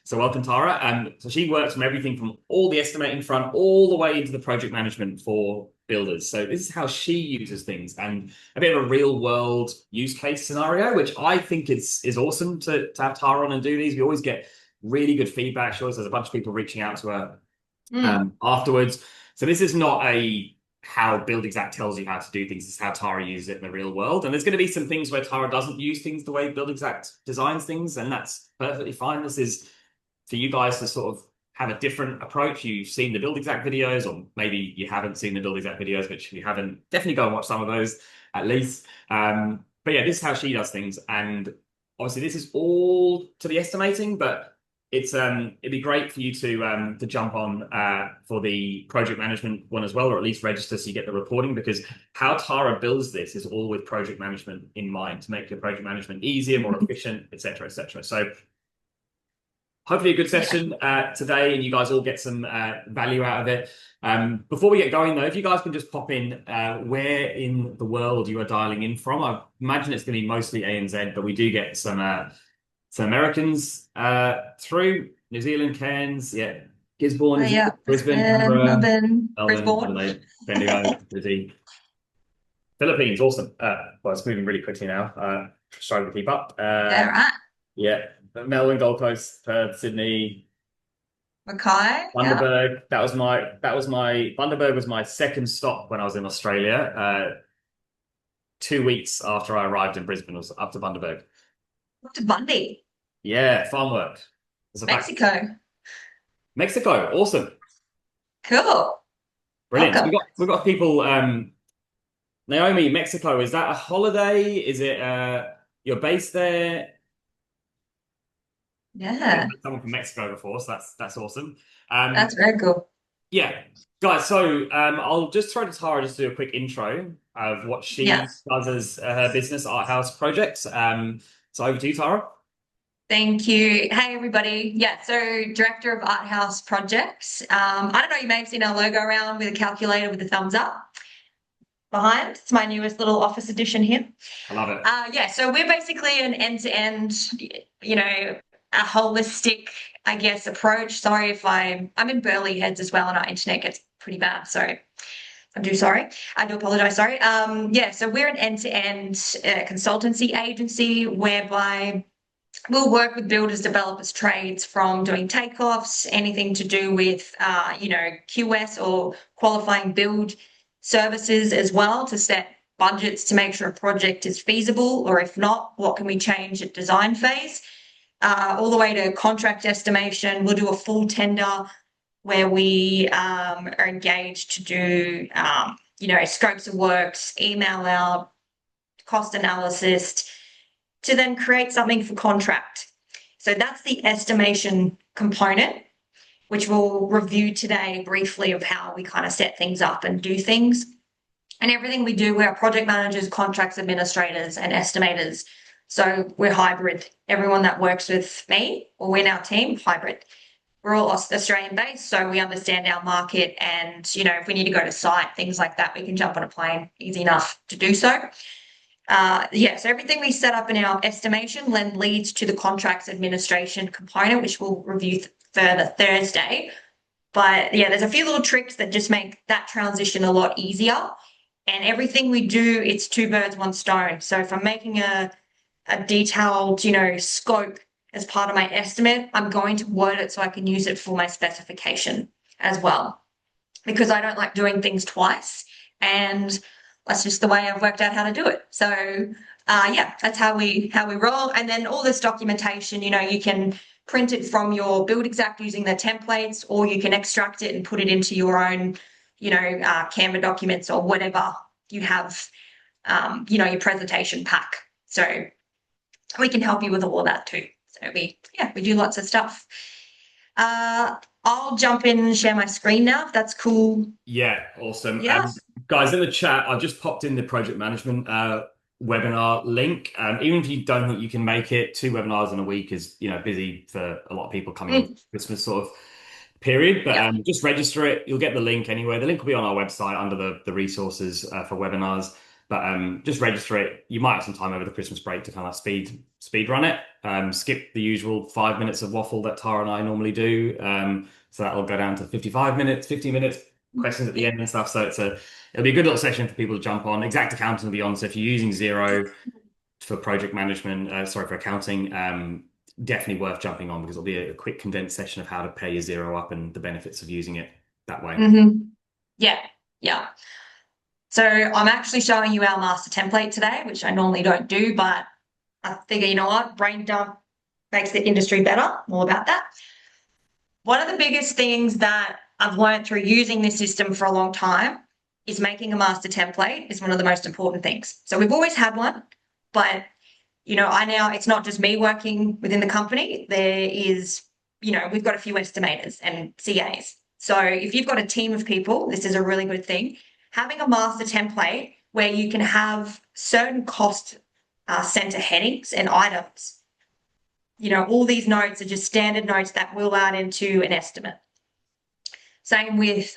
So welcome, Tara. So she works from everything from all the estimating front all the way into the project management for builders. So this is how she uses things and a bit of a real world use case scenario, which I think is awesome to have Tara on and do these. We always get really good feedback. She always has a bunch of people reaching out to her afterwards. So this is not a how Buildxact tells you how to do things. This is how Tara uses it in the real world. And there's going to be some things where Tara doesn't use things the way Buildxact designs things, and that's perfectly fine. This is for you guys to sort of have a different approach. You've seen the Buildxact videos, or maybe you haven't seen the Buildxact videos, but if you haven't, definitely go and watch some of those at least. But yeah, this is how she does things. And obviously this is all to the estimating, but it'd be great for you to jump on for the project management one as well, or at least register so you get the reporting, because how Tara builds this is all with project management in mind, to make your project management easier, more efficient, etc., etc. So hopefully a good session today, and you guys all get some value out of it. Before we get going, though, if you guys can just pop in where in the world you are dialing in from. I imagine it's going to be mostly ANZ, but we do get some Americans through. New Zealand, Cairns, Gisborne, Brisbane, Melbourne, Brisbane, Adelaide, Bendigo, Sydney. Philippines, awesome. Well, it's moving really quickly now. Struggling to keep up. right. Yeah. Melbourne, Gold Coast, Perth, Sydney, Mackay. Bundaberg. That was my Bundaberg was my second stop when I was in Australia. 2 weeks after I arrived in Brisbane, was up to Bundaberg. Up to Bundy. Yeah, farm work. Mexico. Mexico, awesome. Cool. Brilliant. Welcome. We've got people. Naomi, Mexico, is that a holiday? Is it you're based there? Yeah. Someone from Mexico before, so that's awesome. That's very cool. Yeah, guys. So I'll just throw to Tara just to do a quick intro of what she does as her business, Arthaus Projects. So over to you, Tara. Thank you. Hey, everybody. Yeah, so Director of Arthaus Projects. I don't know, you may have seen our logo around with a calculator with a thumbs up behind. It's my newest little office edition here. I love it. Yeah, so we're basically an end-to-end, a holistic, I guess, approach. Sorry if I'm in Burley Heads as well, and our internet gets pretty bad. So I do apologize. Sorry. Yeah, so we're an end-to-end consultancy agency whereby we'll work with builders, developers, trades, from doing takeoffs, anything to do with, QS or qualifying build services as well, to set budgets to make sure a project is feasible, or if not, what can we change at design phase, all the way to contract estimation. We'll do a full tender where we are engaged to do, scopes of works, email out, cost analysis, to then create something for contract. So that's the estimation component, which we'll review today briefly, of how we kind of set things up and do things. And everything we do, we're project managers, contracts administrators, and estimators. So we're hybrid. Everyone that works with me or in our team, hybrid. We're all Australian based, so we understand our market, and if we need to go to site, things like that, we can jump on a plane, easy enough to do so. So everything we set up in our estimation then leads to the contracts administration component, which we'll review further Thursday. But yeah, there's a few little tricks that just make that transition a lot easier. And everything we do, it's two birds, one stone. So if I'm making a detailed, scope as part of my estimate, I'm going to word it so I can use it for my specification as well, because I don't like doing things twice, and that's just the way I've worked out how to do it. So that's how we roll. And then all this documentation, you can print it from your Buildxact using the templates, or you can extract it and put it into your own, Canva documents or whatever you have, your presentation pack. So we can help you with all of that too. So we do lots of stuff. I'll jump in and share my screen now, if that's cool. Yeah, awesome. Yeah. Guys, in the chat, I've just popped in the project management webinar link. Even if you don't think you can make it, 2 webinars in a week is busy for a lot of people coming in Christmas sort of period. But just register it. You'll get the link anyway. The link will be on our website under the resources for webinars. But just register it. You might have some time over the Christmas break to kind of speed run it. Skip the usual 5 minutes of waffle that Tara and I normally do. So that'll go down to 55 minutes, 50 minutes, questions at the end and stuff. So it'll be a good little session for people to jump on. Exact accounting will be on. So if you're using Xero for project management, for accounting, definitely worth jumping on because it'll be a quick condensed session of how to pay your Xero up and the benefits of using it that way. Yeah, yeah. So I'm actually showing you our master template today, which I normally don't do, but I figure, you know what, brain dump makes the industry better. All about that. One of the biggest things that I've learned through using this system for a long time is making a master template is one of the most important things. So we've always had one, but it's not just me working within the company. There is, we've got a few estimators and CAs. So if you've got a team of people, this is a really good thing. Having a master template where you can have certain cost center headings and items. All these notes are just standard notes that we'll add into an estimate. Same with,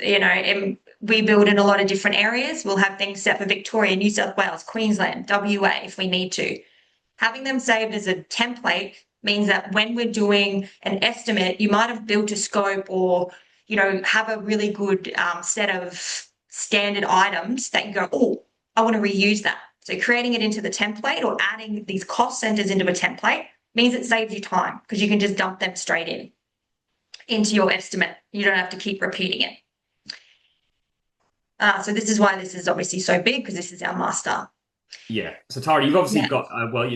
we build in a lot of different areas. We'll have things set for Victoria, New South Wales, Queensland, WA if we need to. Having them saved as a template means that when we're doing an estimate, you might have built a scope or, have a really good set of standard items that you go, oh, I want to reuse that. So creating it into the template or adding these cost centers into a template means it saves you time because you can just dump them straight into your estimate. You don't have to keep repeating it. So this is why this is obviously so big because this is our master. Yeah. So Tara, you've obviously got,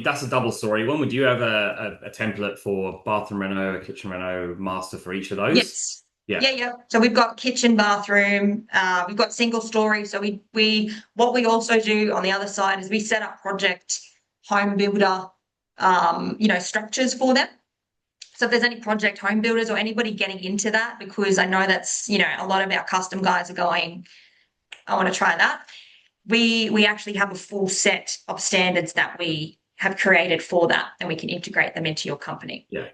that's a double story one. Would you have a template for bathroom reno, kitchen reno, master for each of those? Yes. Yeah. So we've got kitchen, bathroom, we've got single story. So what we also do on the other side is we set up project home builder, structures for them. So if there's any project home builders or anybody getting into that, because I know that's, a lot of our custom guys are going, I want to try that. We actually have a full set of standards that we have created for that, and we can integrate them into your company. Yeah.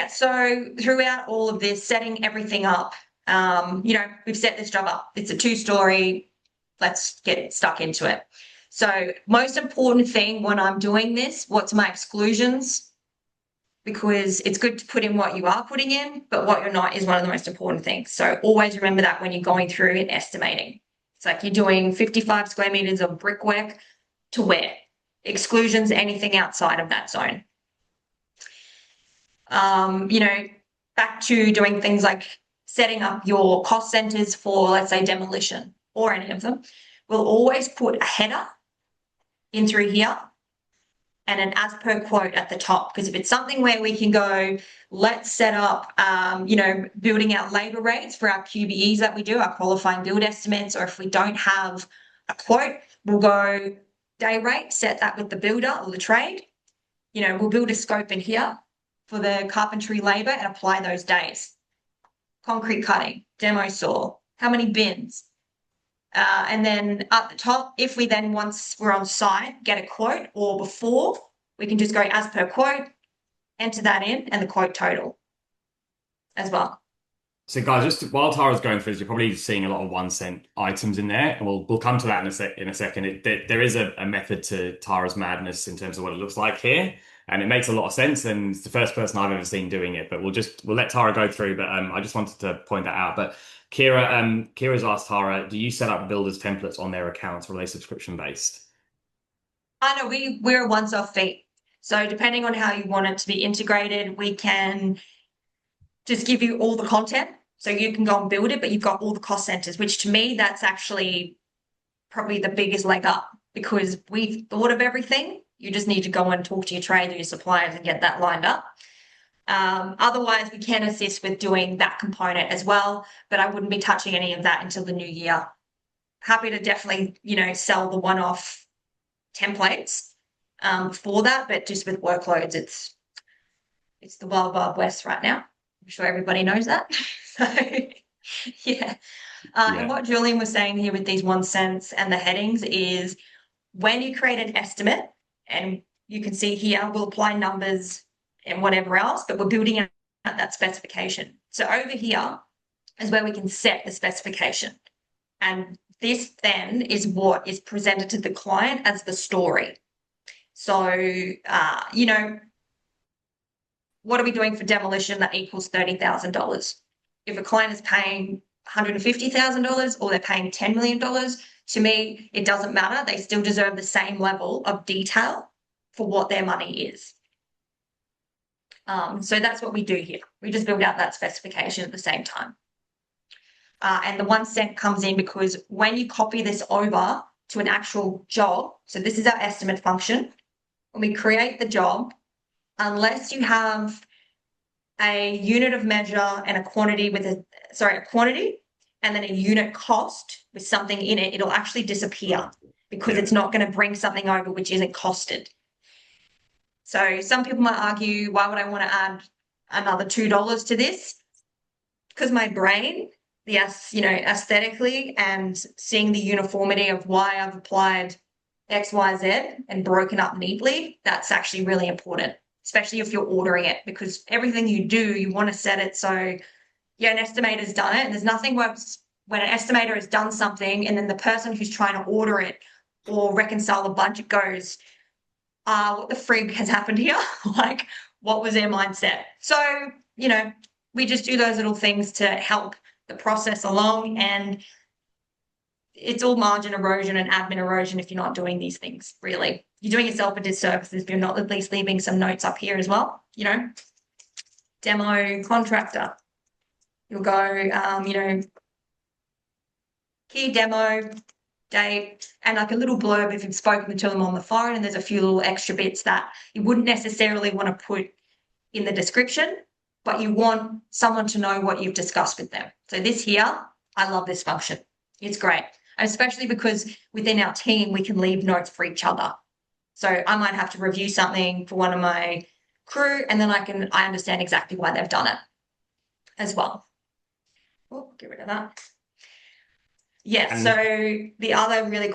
So throughout all of this, setting everything up, we've set this job up. It's a 2-story. Let's get stuck into it. So most important thing when I'm doing this, what's my exclusions? Because it's good to put in what you are putting in, but what you're not is one of the most important things. So always remember that when you're going through and estimating. It's like you're doing 55 square meters of brickwork to where? Exclusions, anything outside of that zone. Back to doing things like setting up your cost centers for, let's say, demolition or any of them. We'll always put a header in through here and an as per quote at the top, because if it's something where we can go, let's set up, building out labor rates for our QBEs that we do, our qualifying build estimates, or if we don't have a quote, we'll go day rate, set that with the builder or the trade. We'll build a scope in here for the carpentry labor and apply those days. Concrete cutting, demo saw, how many bins? And then at the top, if we then, once we're on site, get a quote or before, we can just go as per quote, enter that in and the quote total as well. So guys, just while Tara's going through this, you're probably seeing a lot of 1 cent items in there, and we'll come to that in a second. There is a method to Tara's madness in terms of what it looks like here, and it makes a lot of sense. And it's the first person I've ever seen doing it. But we'll let Tara go through. But I just wanted to point that out. But Kira's asked Tara, do you set up builders templates on their accounts, or are they subscription based? I know we're a once-off fee. So depending on how you want it to be integrated, we can just give you all the content. So you can go and build it, but you've got all the cost centers, which to me, that's actually probably the biggest leg up because we've thought of everything. You just need to go and talk to your trade or your suppliers and get that lined up. Otherwise, we can assist with doing that component as well, but I wouldn't be touching any of that until the new year. Happy to definitely, sell the one-off templates for that, but just with workloads, it's the wild, wild west right now. I'm sure everybody knows that. So, yeah. And what Julian was saying here with these 1 cents and the headings is when you create an estimate, and you can see here, we'll apply numbers and whatever else, but we're building out that specification. So over here is where we can set the specification. And this then is what is presented to the client as the story. So, you know, what are we doing for demolition that equals $30,000? If a client is paying $150,000 or they're paying $10 million, to me, it doesn't matter. They still deserve the same level of detail for what their money is. So that's what we do here. We just build out that specification at the same time. And the 1 cent comes in because when you copy this over to an actual job, so this is our estimate function, when we create the job, unless you have a unit of measure and a quantity with a quantity and then a unit cost with something in it, it'll actually disappear because it's not going to bring something over which isn't costed. So some people might argue, why would I want to add another $2 to this? Because my brain, aesthetically and seeing the uniformity of why I've applied X, Y, Z and broken up neatly, that's actually really important, especially if you're ordering it, because everything you do, you want to set it so, yeah, an estimator's done it. And there's nothing worse when an estimator has done something and then the person who's trying to order it or reconcile the budget goes, what the frig has happened here? Like, what was their mindset? So, you know, we just do those little things to help the process along, and it's all margin erosion and admin erosion if you're not doing these things, really. You're doing yourself a disservice if you're not at least leaving some notes up here as well, you know. Demo contractor. You'll go, key demo, date, and like a little blurb if you've spoken to them on the phone, and there's a few little extra bits that you wouldn't necessarily want to put in the description, but you want someone to know what you've discussed with them. So this here, I love this function. It's great, especially because within our team, we can leave notes for each other. So I might have to review something for one of my crew, and then I understand exactly why they've done it as well. Oh, get rid of that. Yeah, so the other really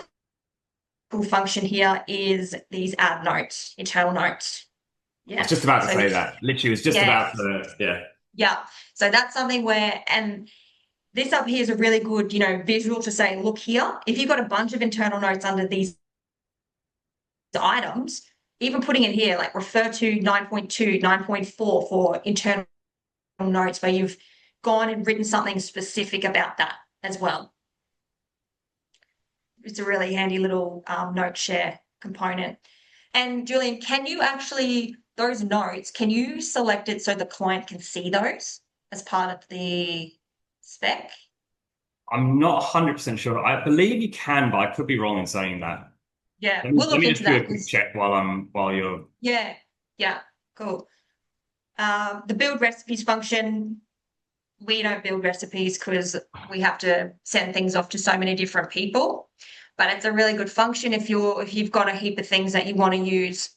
cool function here is these add notes, internal notes. Yeah. I was just about to say that. Literally was just about to, yeah. Yeah. So that's something where, and this up here is a really good, visual to say, look here, if you've got a bunch of internal notes under these items, even putting it here, like refer to 9.2, 9.4 for internal notes where you've gone and written something specific about that as well. It's a really handy little note share component. And Julian, can you actually, those notes, can you select it so the client can see those as part of the spec? I'm not 100% sure. I believe you can, but I could be wrong in saying that. Yeah, we'll look into that. Let me just do a quick check while you're... Yeah, cool. The build recipes function, we don't build recipes because we have to send things off to so many different people, but it's a really good function if you've got a heap of things that you want to use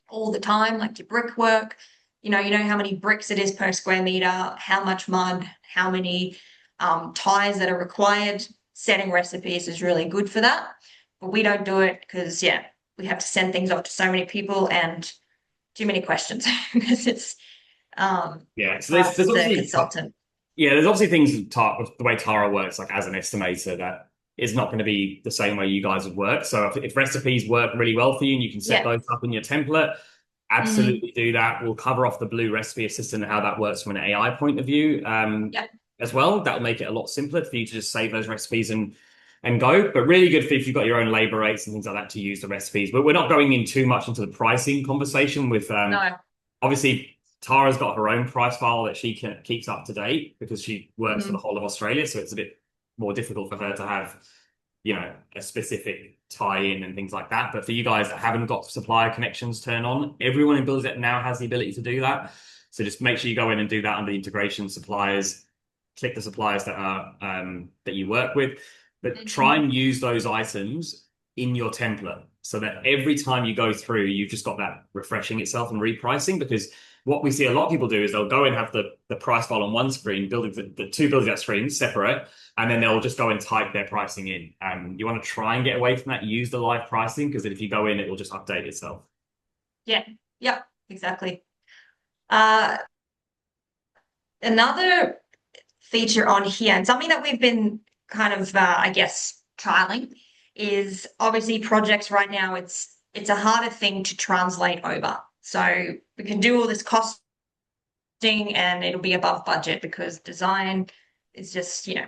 all the time, like your brickwork, you know how many bricks it is per square meter, how much mud, how many ties that are required. Setting recipes is really good for that, but we don't do it because we have to send things off to so many people and too many questions because it's so there's obviously consultant. Yeah, there's obviously things with the way Tara works, like as an estimator, that is not going to be the same way you guys would work. So if recipes work really well for you and you can set those up in your template, absolutely do that. We'll cover off the Blue Recipe Assistant and how that works from an AI point of view as well. That'll make it a lot simpler for you to just save those recipes and go. But really good if you've got your own labor rates and things like that to use the recipes. But we're not going in too much into the pricing conversation with obviously Tara's got her own price file that she keeps up to date because she works for the whole of Australia. So it's a bit more difficult for her to have, a specific tie-in and things like that. But for you guys that haven't got supplier connections turned on, everyone in Buildxact now has the ability to do that. So just make sure you go in and do that under the integration suppliers, click the suppliers that are that you work with, but try and use those items in your template so that every time you go through, you've just got that refreshing itself and repricing. Because what we see a lot of people do is they'll go and have the price file on one screen, building the two Buildxact screens separate, and then they'll just go and type their pricing in. You want to try and get away from that. Use the live pricing, because if you go in, it will just update itself. Yeah, exactly. Another feature on here, and something that we've been kind of, trialing is obviously projects right now, it's a harder thing to translate over. So we can do all this costing and it'll be above budget because design is just, you know,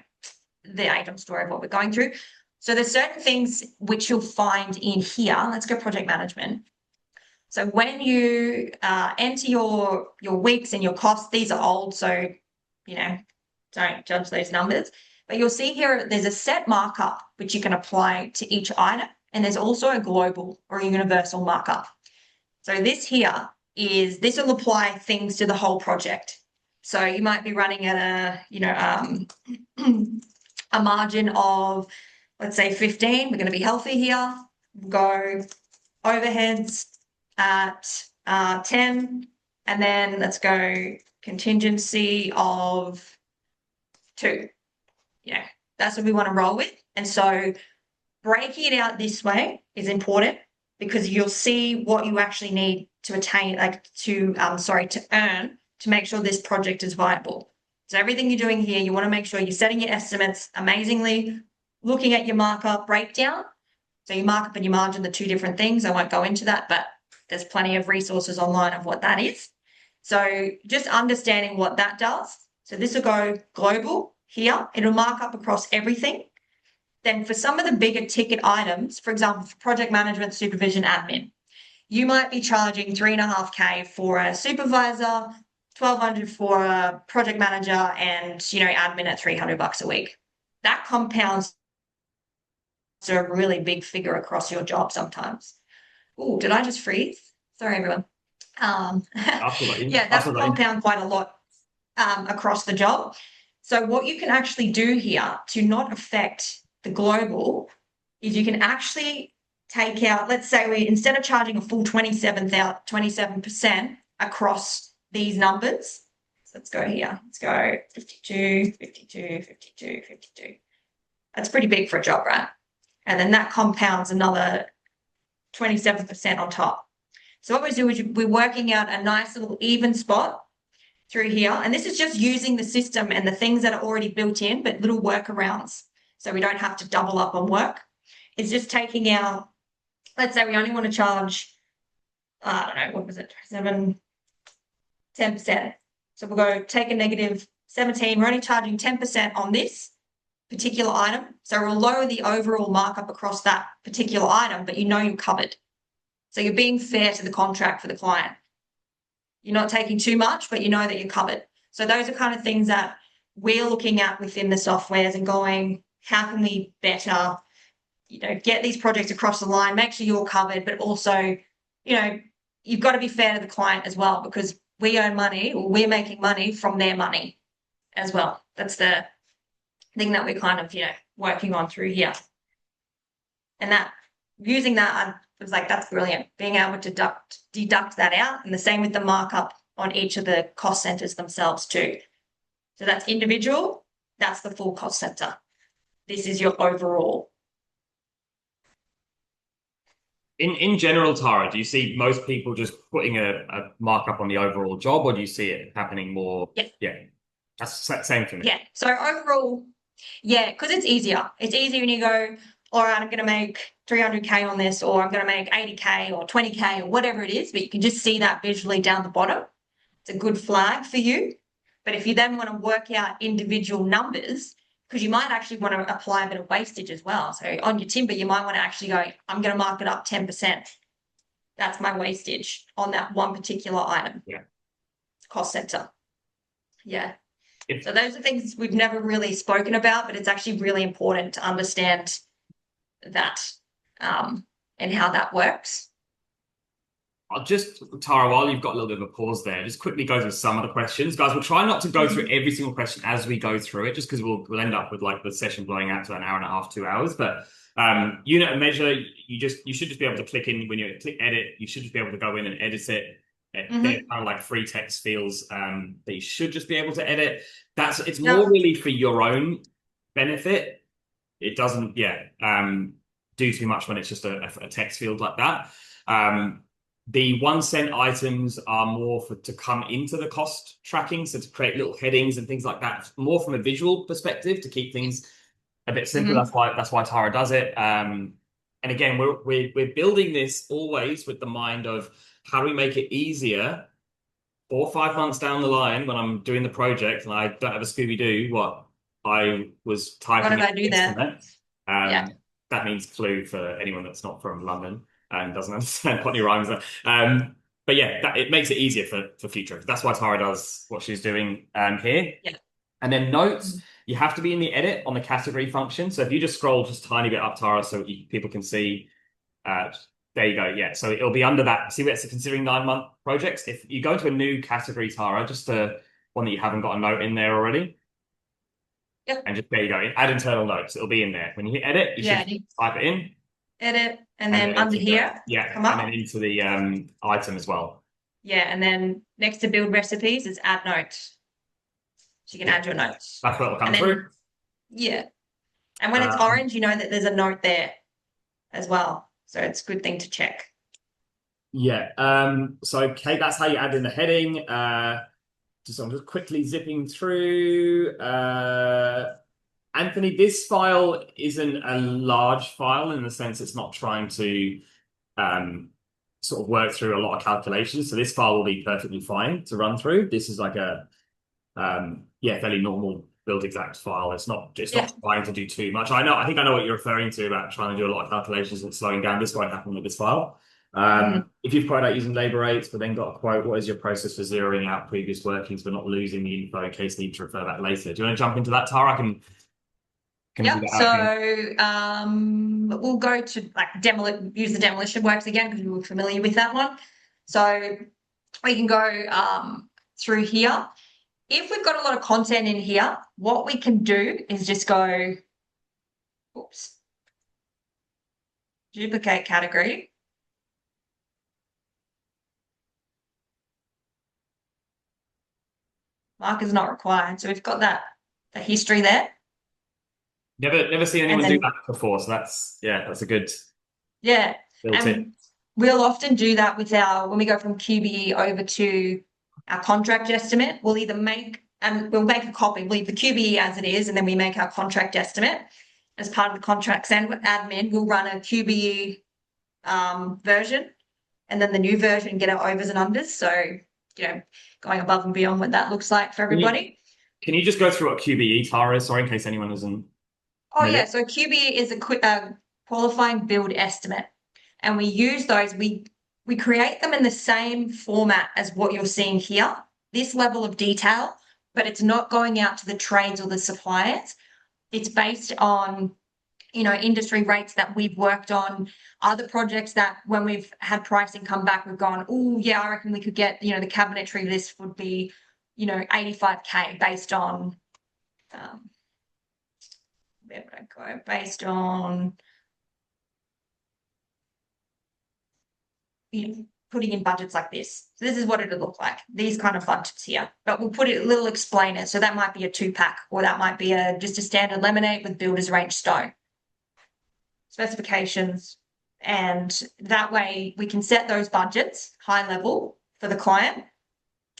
the item story of what we're going through. So there's certain things which you'll find in here. Let's go project management. So when you enter your weeks and your costs, these are old, so, you know, don't judge those numbers. But you'll see here there's a set markup which you can apply to each item, and there's also a global or a universal markup. So this here is, this will apply things to the whole project. So you might be running at a, you know, a margin of, let's say 15. We're going to be healthy here. We'll go overheads at 10, and then let's go contingency of 2. Yeah, that's what we want to roll with. And so breaking it out this way is important because you'll see what you actually need to attain, like to earn to make sure this project is viable. So everything you're doing here, you want to make sure you're setting your estimates amazingly, looking at your markup breakdown. So your markup and your margin, the two different things. I won't go into that, but there's plenty of resources online of what that is. So just understanding what that does. So this will go global here. It'll mark up across everything. Then for some of the bigger ticket items, for example, for project management, supervision, admin, you might be charging $3.5K for a supervisor, $1,200 for a project manager, and, you know, admin at $300 a week. That compounds to a really big figure across your job sometimes. Oh, did I just freeze? Sorry, everyone. Yeah, that will compound quite a lot across the job. So what you can actually do here to not affect the global is you can actually take out, let's say we, instead of charging a full 27% across these numbers, so let's go here. Let's go 52, 52, 52, 52. That's pretty big for a job, right? And then that compounds another 27% on top. So what we do is we're working out a nice little even spot through here. And this is just using the system and the things that are already built in, but little workarounds. So we don't have to double up on work. It's just taking out, let's say we only want to charge, I don't know, what was it? 10%. So we'll go take a negative 17. We're only charging 10% on this particular item. So we'll lower the overall markup across that particular item, but you know you're covered. So you're being fair to the contract for the client. You're not taking too much, but you know that you're covered. So those are kind of things that we're looking at within the softwares and going, how can we better, you know, get these projects across the line, make sure you're covered, but also, you know, you've got to be fair to the client as well, because we earn money, or we're making money from their money as well. That's the thing that we're kind of, you know, working on through here. And that, using that, I was like, that's brilliant. Being able to deduct that out, and the same with the markup on each of the cost centers themselves too. So that's individual, that's the full cost center. This is your overall. In general, Tara, do you see most people just putting a markup on the overall job, or do you see it happening more? Yeah, that's the same for me. Yeah, so overall, yeah, because it's easier. It's easier when you go, all right, I'm going to make 300K on this, or I'm going to make 80K or 20K or whatever it is, but you can just see that visually down the bottom. It's a good flag for you. But if you then want to work out individual numbers, because you might actually want to apply a bit of wastage as well. So on your timber, you might want to actually go, I'm going to mark it up 10%. That's my wastage on that one particular item. Yeah. Cost center. Yeah. So those are things we've never really spoken about, but it's actually really important to understand that and how that works. I'll just, Tara, while you've got a little bit of a pause there, just quickly go through some of the questions. Guys, we'll try not to go through every single question as we go through it, just because we'll end up with like the session blowing out to an hour and a half, 2 hours. But unit and measure, you should just be able to click in when you click edit. You should just be able to go in and edit it. They're kind of like free text fields that you should just be able to edit. It's more really for your own benefit. It doesn't, do too much when it's just a text field like that. The 1 cent items are more to come into the cost tracking, so to create little headings and things like that, more from a visual perspective to keep things a bit simpler. That's why Tara does it. And again, we're building this always with the mind of how do we make it easier 4 or 5 months down the line when I'm doing the project and I don't have a Scooby-Doo, what I was What typing did in I do there? estimate. Yeah. That means clue for anyone that's not from London and doesn't understand what any rhymes are. But yeah, it makes it easier for future. That's why Tara does what she's doing here. Yeah. And then notes, you have to be in the edit on the category function. So if you just scroll just a tiny bit up, Tara, so people can see, there you go. Yeah. So it'll be under that. See where it's considering 9-month projects. If you go to a new category, Tara, just one that you haven't got a note in there already. Yeah. And just there you go. Add internal notes. It'll be in there. When you hit edit, you should type it in. Edit. And then under here, come up. And then into the item as well. Yeah. And then next to build recipes is add notes. So you can add your notes. That's what will come through. Yeah. And when it's orange, you know that there's a note there as well. So it's a good thing to check. Yeah. So Kate, that's how you add in the heading. I'm just quickly zipping through. Anthony, this file isn't a large file in the sense it's not trying to sort of work through a lot of calculations. So this file will be perfectly fine to run through. This is like a fairly normal Buildxact file. It's not trying to do too much. I think I know what you're referring to about trying to do a lot of calculations and slowing down. This won't happen with this file. If you've quoted out using labor rates, but then got a quote, what is your process for zeroing out previous workings but not losing the info in case you need to refer back later? Do you want to jump into that, Tara? I can we'll go to use the demolition works again because we were familiar with that one. So we can go through here. If we've got a lot of content in here, what we can do is just go, duplicate category. Mark is not required. So we've got the history there. Never seen anyone do that before. So that's a good. Yeah. And we'll often do that with when we go from QBE over to our contract estimate. We'll either make a copy. We'll leave the QBE as it is, and then we make our contract estimate as part of the contracts and admin. We'll run a QBE version, and then the new version, get our overs and unders. So, going above and beyond what that looks like for everybody. Can you just go through what QBE, Tara, is? Sorry, in case anyone isn't. Oh, yeah. So QBE is a qualifying build estimate, and we use those. We create them in the same format as what you're seeing here, this level of detail, but it's not going out to the trades or the suppliers. It's based on, industry rates that we've worked on, other projects that when we've had pricing come back, we've gone, oh, yeah, I reckon we could get, the cabinetry list would be, 85K based on, where would I go? Based on, putting in budgets like this. So this is what it'll look like, these kind of budgets here. But we'll put it a little explainer. So that might be a 2-pack, or that might be just a standard laminate with builder's range stone. Specifications. And that way we can set those budgets high level for the client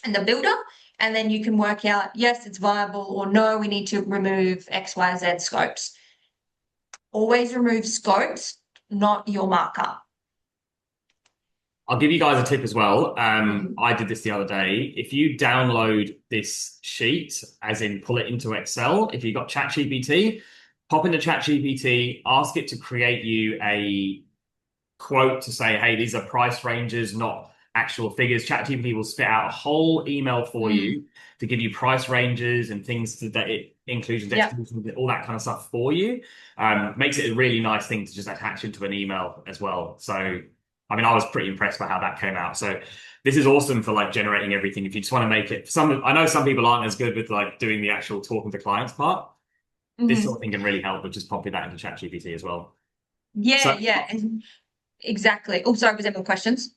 and the builder. And then you can work out, yes, it's viable, or no, we need to remove X, Y, Z scopes. Always remove scopes, not your markup. I'll give you guys a tip as well. I did this the other day. If you download this sheet, as in pull it into Excel, if you've got ChatGPT, pop into ChatGPT, ask it to create you a quote to say, hey, these are price ranges, not actual figures. ChatGPT will spit out a whole email for you to give you price ranges and things that it includes, all that kind of stuff for you. Makes it a really nice thing to just attach into an email as well. So I was pretty impressed by how that came out. So this is awesome for generating everything. If you just want to make it, I know some people aren't as good with doing the actual talking to clients part. This sort of thing can really help with just popping that into ChatGPT as well. Yeah, exactly. Oh, sorry, was there more questions?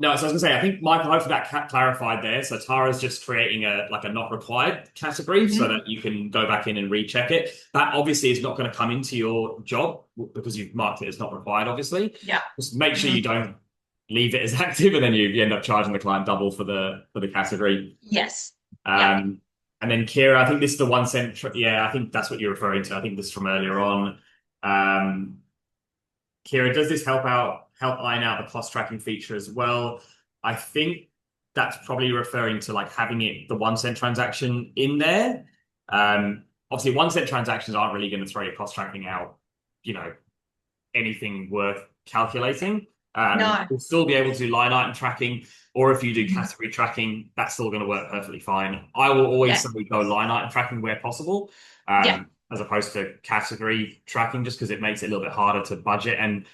No, so I was going to say, I think Michael, hopefully that clarified there. So Tara's just creating a not required category so that you can go back in and recheck it. That obviously is not going to come into your job because you've marked it as not required, obviously. Yeah. Just make sure you don't leave it as active and then you end up charging the client double for the category. Yes. And then Kira, I think this is the 1 cent. Yeah, I think that's what you're referring to. I think this is from earlier on. Um, Kira, does this help iron out the cost tracking feature as well? I think that's probably referring to like having the 1 cent transaction in there. Obviously, 1 cent transactions aren't really going to throw your cost tracking out, you know, anything worth calculating. No. You'll still be able to do line item tracking, or if you do Mhm. category tracking, that's still going to work perfectly fine. I will always Yeah. say go line item tracking where possible, Yeah. as opposed to category tracking, just because it makes it a little bit harder to budget. And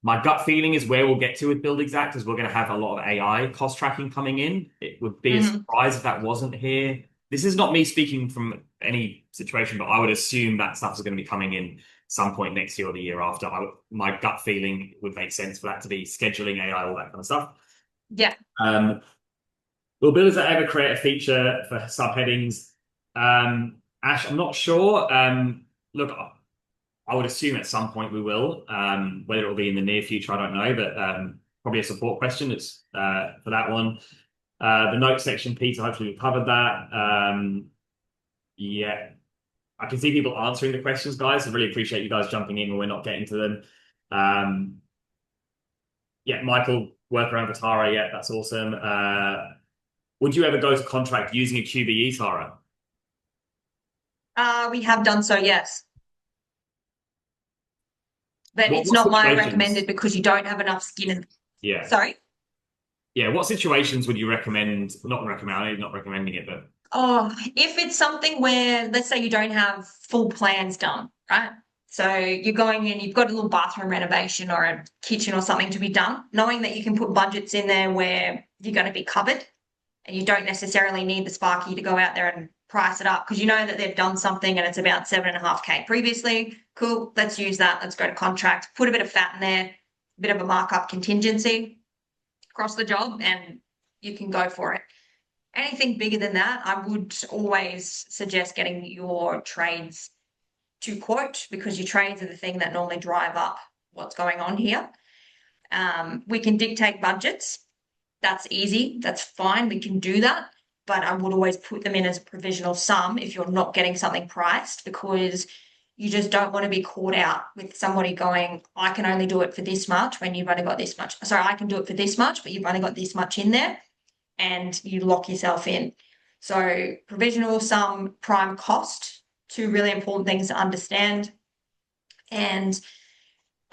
my gut feeling is where we'll get to with Buildxact is we're going to have a lot of AI cost tracking coming in. It would be a Hmm. surprise if that wasn't here. This is not me speaking from any situation, but I would assume that stuff is going to be coming in some point next year or the year after. My gut feeling would make sense for that to be scheduling AI, all that kind of stuff. Yeah. Um, will Buildxact ever create a feature for subheadings? Ash, I'm not sure. Look, I would assume at some point we will. Whether it will be in the near future, I don't know, but probably a support question. It's for that one. The note section, Peter, hopefully we covered that. Yeah, I can see people answering the questions, guys. I really appreciate you guys jumping in when we're not getting to them. Um, yeah, Michael, work around Tara. Yeah, that's awesome. Would you ever go to contract using a QBE, Tara? We have done so, yes. But it's What not my situations? recommended because you don't have enough skin in. Yeah. Sorry. Yeah, what situations would you recommend? Not recommend, I'm not recommending it, but Oh, if it's something where, let's say you don't have full plans done, right? So you're going in, you've got a little bathroom renovation or a kitchen or something to be done, knowing that you can put budgets in there where you're going to be covered and you don't necessarily need the Sparky to go out there and price it up because you know that they've done something and it's about 7.5K previously. Cool, let's use that. Let's go to contract, put a bit of fat in there, a bit of a markup contingency across the job, and you can go for it. Anything bigger than that, I would always suggest getting your trades to quote because your trades are the thing that normally drive up what's going on here. We can dictate budgets. That's easy. That's fine. We can do that. But I would always put them in as a provisional sum if you're not getting something priced because you just don't want to be caught out with somebody going, I can only do it for this much when you've only got this much. Sorry, I can do it for this much, but you've only got this much in there and you lock yourself in. So provisional sum, prime cost, two really important things to understand. And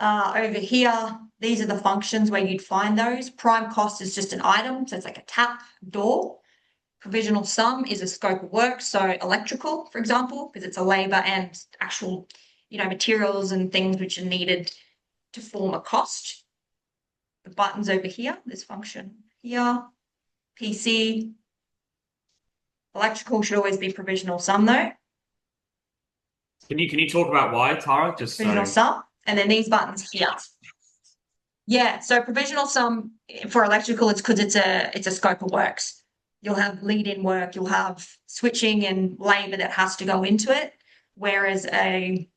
over here, these are the functions where you'd find those. Prime cost is just an item, so it's like a tap, door. Provisional sum is a scope of work, so electrical, for example, because it's a labor and actual, materials and things which are needed to form a cost. The buttons over here, this function here, PC, electrical should always be provisional sum though. can you talk about why, Tara? Just Provisional so sum, and then these buttons here. Yeah, so provisional sum for electrical, it's because it's a scope of works. You'll have lead-in work, you'll have switching and labor that has to go into it, whereas a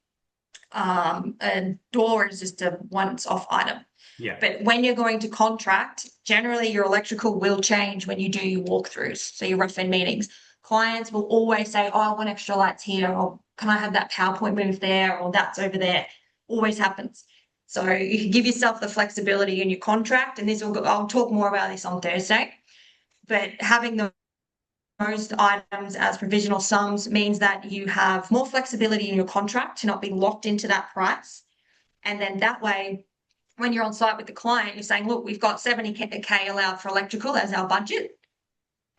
door is just a once-off item. yeah. But when you're going to contract, generally your electrical will change when you do your walkthroughs, so your rough-in meetings. Clients will always say, oh, I want extra lights here, or can I have that PowerPoint move there, or that's over there. Always happens. So you can give yourself the flexibility in your contract, and I'll talk more about this on Thursday. But having those items as provisional sums means that you have more flexibility in your contract to not be locked into that price. And then that way, when you're on site with the client, you're saying, look, we've got 70K allowed for electrical as our budget.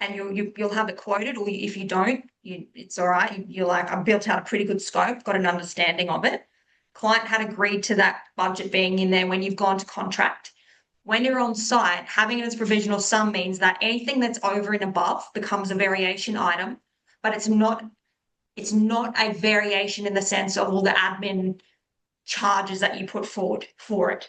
And you'll have it quoted, or if you don't, it's all right. You're like, I've built out a pretty good scope, got an understanding of it. Client had agreed to that budget being in there when you've gone to contract. When you're on site, having it as provisional sum means that anything that's over and above becomes a variation item, but it's not a variation in the sense of all the admin charges that you put forward for it.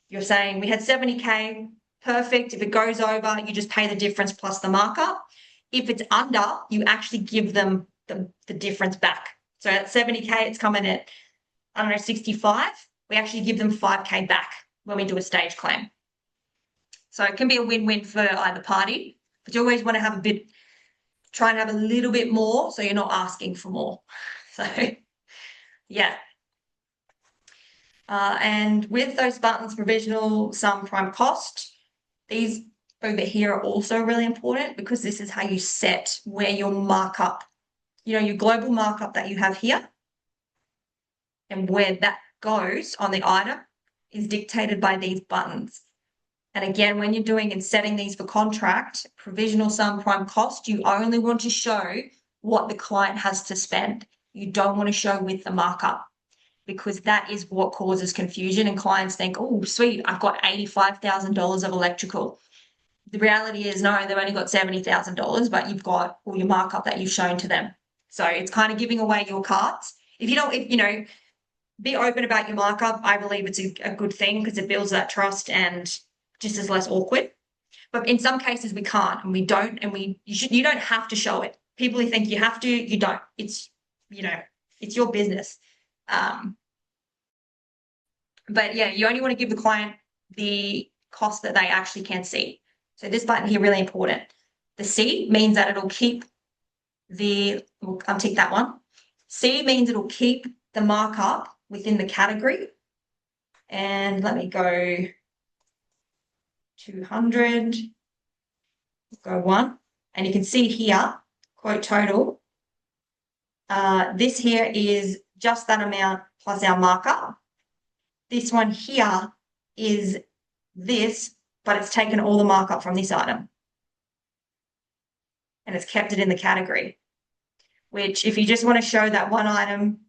You're saying we had 70K, perfect. If it goes over, you just pay the difference plus the markup. If it's under, you actually give them the difference back. So at 70K, it's coming at, I don't know, 65. We actually give them 5K back when we do a stage claim. So it can be a win-win for either party, but you always want to have a bit try and have a little bit more so you're not asking for more. So, yeah. And with those buttons, provisional, sum, prime cost, these over here are also really important because this is how you set where your markup, your global markup that you have here and where that goes on the item is dictated by these buttons. And again, when you're doing and setting these for contract, provisional sum prime cost, you only want to show what the client has to spend. You don't want to show with the markup because that is what causes confusion and clients think, oh, sweet, I've got $85,000 of electrical. The reality is, no, they've only got $70,000, but you've got all your markup that you've shown to them. So it's kind of giving away your cards. If you don't, be open about your markup. I believe it's a good thing because it builds that trust and just is less awkward. But in some cases we can't and we don't, and you don't have to show it. People who think you have to, you don't. It's your business. But yeah, you only want to give the client the cost that they actually can see. So this button here, really important. The C means that it'll keep we'll untick that one. C means it'll keep the markup within the category. And let me go 200, go 1. And you can see here, quote total. This here is just that amount plus our markup. This one here is this, but it's taken all the markup from this item. And it's kept it in the category, which if you just want to show that one item,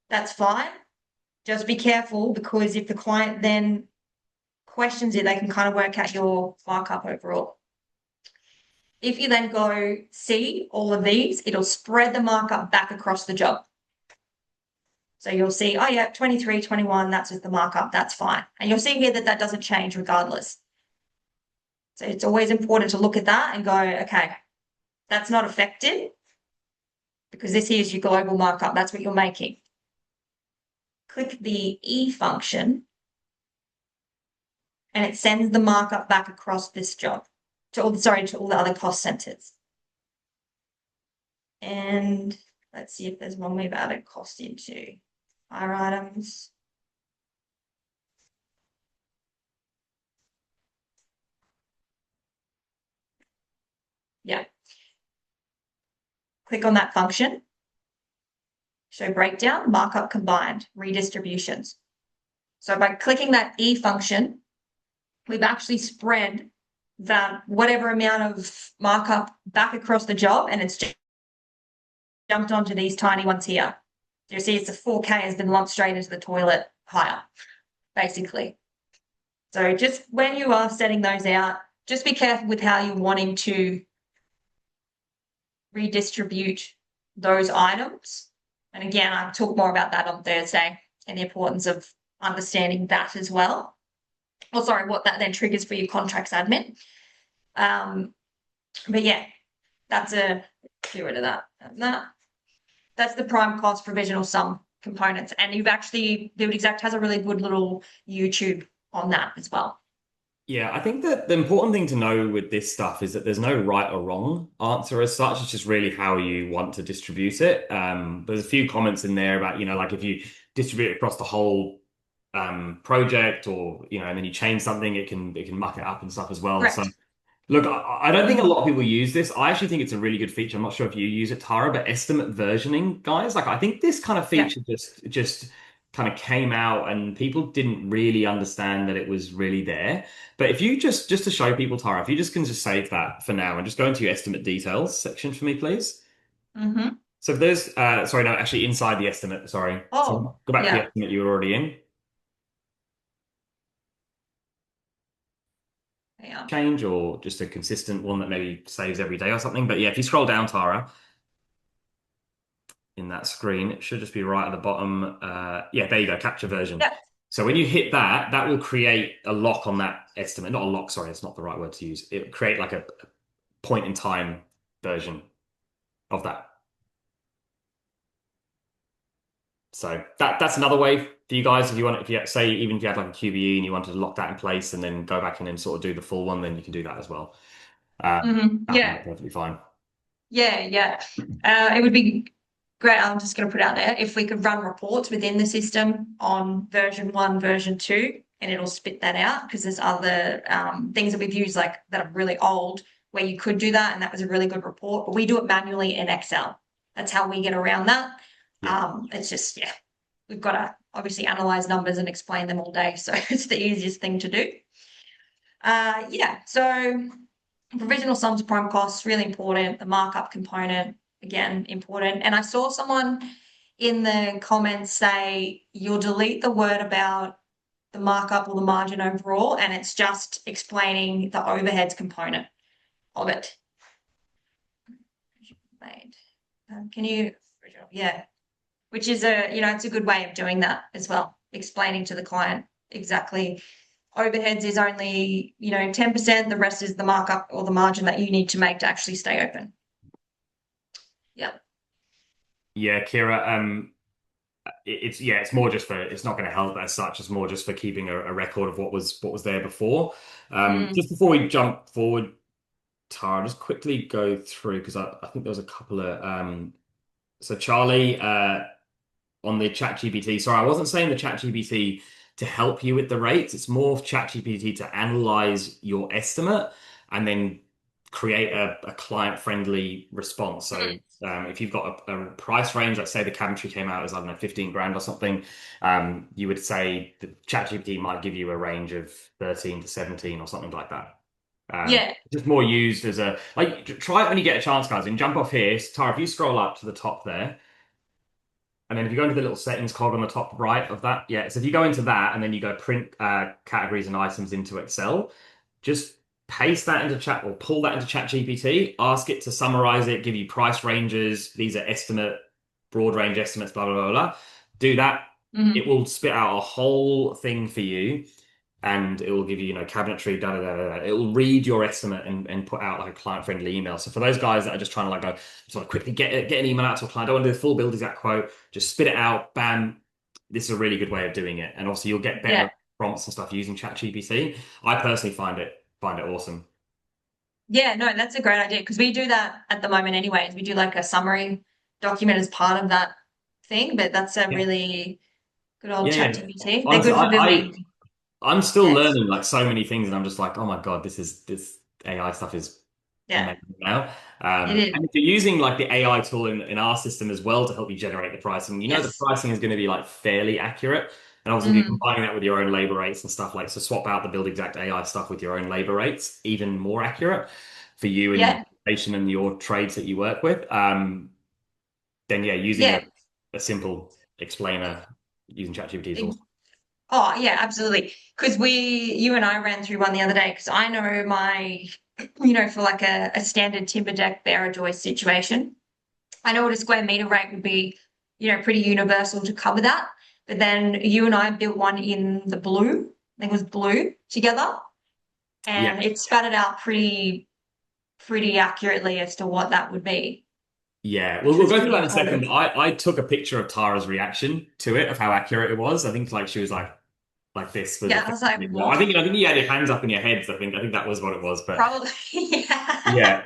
that's fine. Just be careful because if the client then questions it, they can kind of work out your markup overall. If you then go see all of these, it'll spread the markup back across the job. So you'll see, oh yeah, 23, 21, that's just the markup, that's fine. And you'll see here that doesn't change regardless. So it's always important to look at that and go, okay, that's not affected because this here is your global markup, that's what you're making. Click the E function and it sends the markup back across this job to all the other cost centers. And let's see if there's one we've added cost into our items. Yeah. Click on that function. Show breakdown, markup combined, redistributions. So by clicking that E function, we've actually spread that whatever amount of markup back across the job, and it's jumped onto these tiny ones here. You see it's a 4K has been lumped straight into the toilet higher, basically. So just when you are setting those out, just be careful with how you're wanting to redistribute those items. And again, I'll talk more about that on Thursday and the importance of understanding that as well. Oh, sorry, what that then triggers for your contracts admin. But yeah, that's get rid of that. That's the prime cost provisional sum components. And you've actually, Buildxact has a really good little YouTube on that as well. Yeah, I think that the important thing to know with this stuff is that there's no right or wrong answer as such. It's just really how you want to distribute it. There's a few comments in there about, like if you distribute it across the whole project or, and then you change something, it can muck it up and stuff as well. Correct. So look, I don't think a lot of people use this. I actually think it's a really good feature. I'm not sure if you use it, Tara, but estimate versioning, guys. Like I think this kind of feature just kind of came out and people didn't really understand that it was really there. But if you just to show people, Tara, if you just can just save that for now and just go into your estimate details section for me, please. Mm-hmm. So if there's, sorry, no, actually inside the estimate, sorry. Oh, so go back to the estimate you were already in. Yeah. Change or just a consistent one that maybe saves every day or something. But yeah, if you scroll down, Tara, in that screen, it should just be right at the bottom. Yeah, there you go, capture version. Yep. So when you hit that, that will create a lock on that estimate. Not a lock, sorry, it's not the right word to use. It will create like a point in time version of that. So that's another way for you guys. If you say, even if you had like a QBE and you wanted to lock that in place and then go back in and sort of do the full one, then you can do that as well. Yeah. Perfectly fine. Yeah. It would be great. I'm just going to put out there if we could run reports within the system on version 1, version 2, and it'll spit that out because there's other things that we've used like that are really old where you could do that, and that was a really good report. But we do it manually in Excel. That's how we get around that. Yeah. It's just we've got to obviously analyze numbers and explain them all day, so it's the easiest thing to do. So provisional sums of prime costs, really important. The markup component, again, important. And I saw someone in the comments say you'll delete the word about the markup or the margin overall, and it's just explaining the overheads component of it. Can you, yeah, which is it's a good way of doing that as well, explaining to the client exactly overheads is only, 10%, the rest is the markup or the margin that you need to make to actually stay open. Yeah. Yeah, Kira, it's more just for, it's not going to help as such. It's more just for keeping a record of what was there before. Just before we jump forward, Tara, just quickly go through because I think there was a couple of so Charlie on the ChatGPT. Sorry, I wasn't saying the ChatGPT to help you with the rates. It's more of ChatGPT to analyze your estimate and then create a client-friendly response. So if you've got a price range, let's say the cabinetry came out as, I don't know, 15 grand or something, you would say the ChatGPT might give you a range of 13 to 17 or something like that. Just more used as a, like, try it when you get a chance, guys, and jump off here. Tara, if you scroll up to the top there, and then if you go into the little settings cog on the top right of that, so if you go into that and then you go print categories and items into Excel, just paste that into chat or pull that into ChatGPT, ask it to summarize it, give you price ranges. These are broad range estimates, blah, blah, blah, blah. Do that. It will spit out a whole thing for you and it will give you, cabinetry, da, da, da, da. It will read your estimate and put out like a client-friendly email. So for those guys that are just trying to like go sort of quickly get an email out to a client, don't want to do the full Buildxact quote, just spit it out, bam. This is a really good way of doing it. And obviously you'll get better prompts and stuff using ChatGPT. I personally find it awesome. Yeah, no, that's a great idea because we do that at the moment anyways. We do like a summary document as part of that thing, but that's a really good old ChatGPT. They're Honestly, good for building. I'm still learning like so many things, and I'm just like, oh my God, this AI stuff is amazing now. It is. And if you're using like the AI tool in our system as well to help you generate the pricing, the pricing is going to be like fairly accurate. And obviously, if you're combining that with your own labor rates and stuff like, so swap out the Buildxact AI stuff with your own labor rates, even more accurate for you and your patient and your trades that you work with. Then using a simple explainer using ChatGPT is awesome. Oh, yeah, absolutely. Because you and I ran through one the other day because I know my, for like a standard timber deck bearer joist situation, I know what a square meter rate would be, pretty universal to cover that. But then you and I built one in the blue, I think it was blue together, and it spat it out pretty accurately as to what that would be. Yeah, we'll go through that in a second. I took a picture of Tara's reaction to it, of how accurate it was. I think like she was like this. Was I was like, I think you had your hands up in your heads. I think that was what it was. But probably, yeah.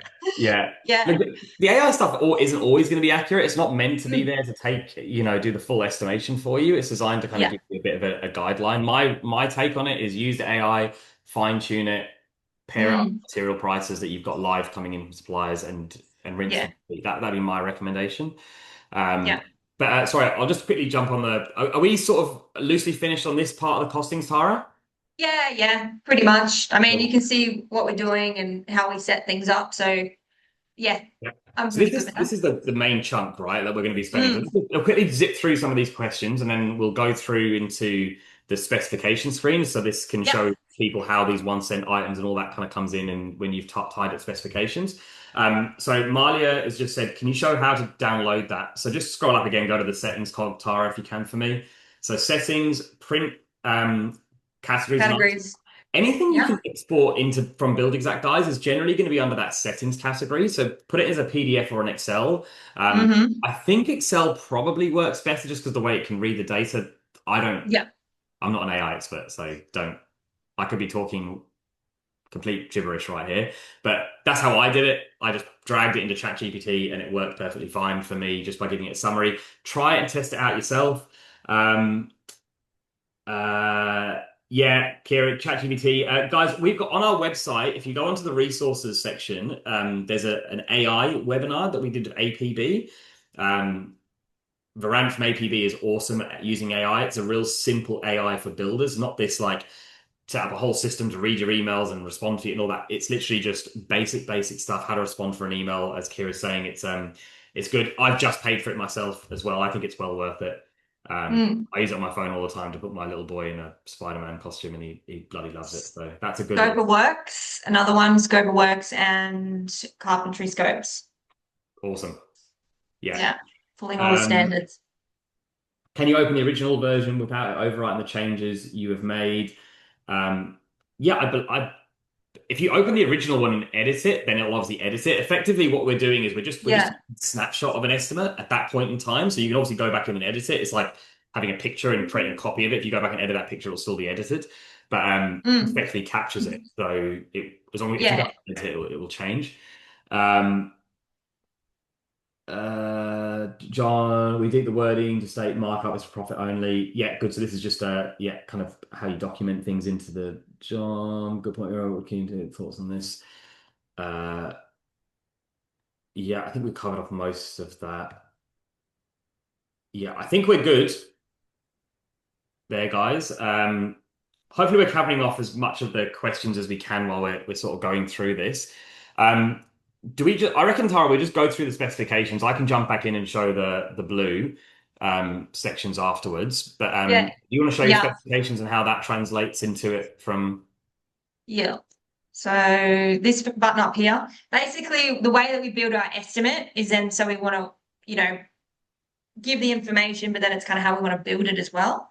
Look, the AI stuff isn't always going to be accurate. It's not meant to be there to take, do the full estimation for you. It's designed to kind of give you a bit of a guideline. My take on it is use the AI, fine tune it, pair up material prices that you've got live coming in from suppliers and rinse and repeat. That'd be my recommendation. But sorry, I'll just quickly jump on are we sort of loosely finished on this part of the costings, Tara? Yeah, pretty much. I mean, you can see what we're doing and how we set things up. So I'm So pretty good with that. this is the main chunk, right, that we're going to be spending. So I'll quickly zip through some of these questions and then we'll go through into the specification screen. So this can show people how these 1 cent items and all that kind of comes in and when you've tied up specifications. So Malia has just said, can you show how to download that? So just scroll up again, go to the settings cog, Tara, if you can for me. So settings, print categories. Anything you can export from Buildxact guys is generally going to be under that settings category. So put it as a PDF or an Excel. I think Excel probably works better just because the way it can read the data. I'm not an AI expert, so I could be talking complete gibberish right here. But that's how I did it. I just dragged it into ChatGPT and it worked perfectly fine for me just by giving it a summary. Try it and test it out yourself. Um, yeah, Kira, ChatGPT. Guys, we've got on our website, if you go onto the resources section, there's an AI webinar that we did with APB. Varan from APB is awesome at using AI. It's a real simple AI for builders, not this like set up a whole system to read your emails and respond to you and all that. It's literally just basic stuff, how to respond for an email. As Kira's saying, it's good. I've just paid for it myself as well. I think it's well worth it. I use it on my phone all the time to put my little boy in a Spider-Man costume, and he bloody loves it. So that's a good one. Scope Works, another one, Scope Works and Carpentry Scopes. Awesome. Yeah. Yeah, pulling all the standards. Can you open the original version without overwriting the changes you have made? Yeah, if you open the original one and edit it, then it'll obviously edit it. Effectively, what we're doing is we're just a snapshot of an estimate at that point in time. So you can obviously go back in and edit it. It's like having a picture and creating a copy of it. If you go back and edit that picture, it'll still be edited, but effectively captures it. So as long as if you don't edit it, it will change. John, we did the wording to state markup is for profit only. Yeah, good. So this is just kind of how you document things into the John. Good point. You're keen to thoughts on this. Yeah, I think we covered off most of that. Yeah, I think we're good there, guys. Hopefully we're covering off as much of the questions as we can while we're sort of going through this. Do we just, I reckon, Tara, we just go through the specifications. I can jump back in and show the blue sections afterwards. But do you want to show your specifications and how that translates into it from? Yeah. So this button up here, basically the way that we build our estimate is then, so we want to, give the information, but then it's kind of how we want to build it as well.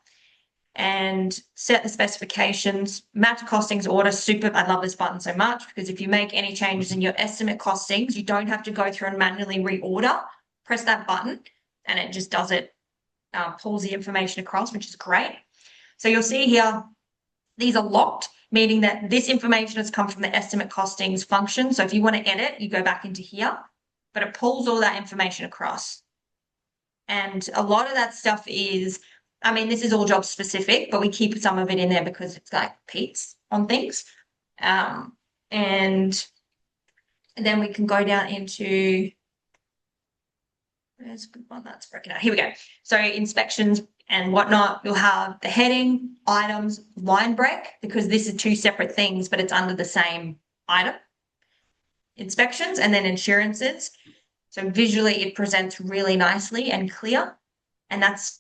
And set the specifications, match costings order. Super. I love this button so much because if you make any changes in your estimate costings, you don't have to go through and manually reorder. Press that button and it just does it, pulls the information across, which is great. So you'll see here, these are locked, meaning that this information has come from the estimate costings function. So if you want to edit, you go back into here, but it pulls all that information across. And a lot of that stuff is, this is all job specific, but we keep some of it in there because it's like peaks on things. And then we can go down into, there's a good one that's broken out. Here we go. So inspections and whatnot, you'll have the heading, items, line break, because this is two separate things, but it's under the same item. Inspections and then insurances. So visually it presents really nicely and clear. And that's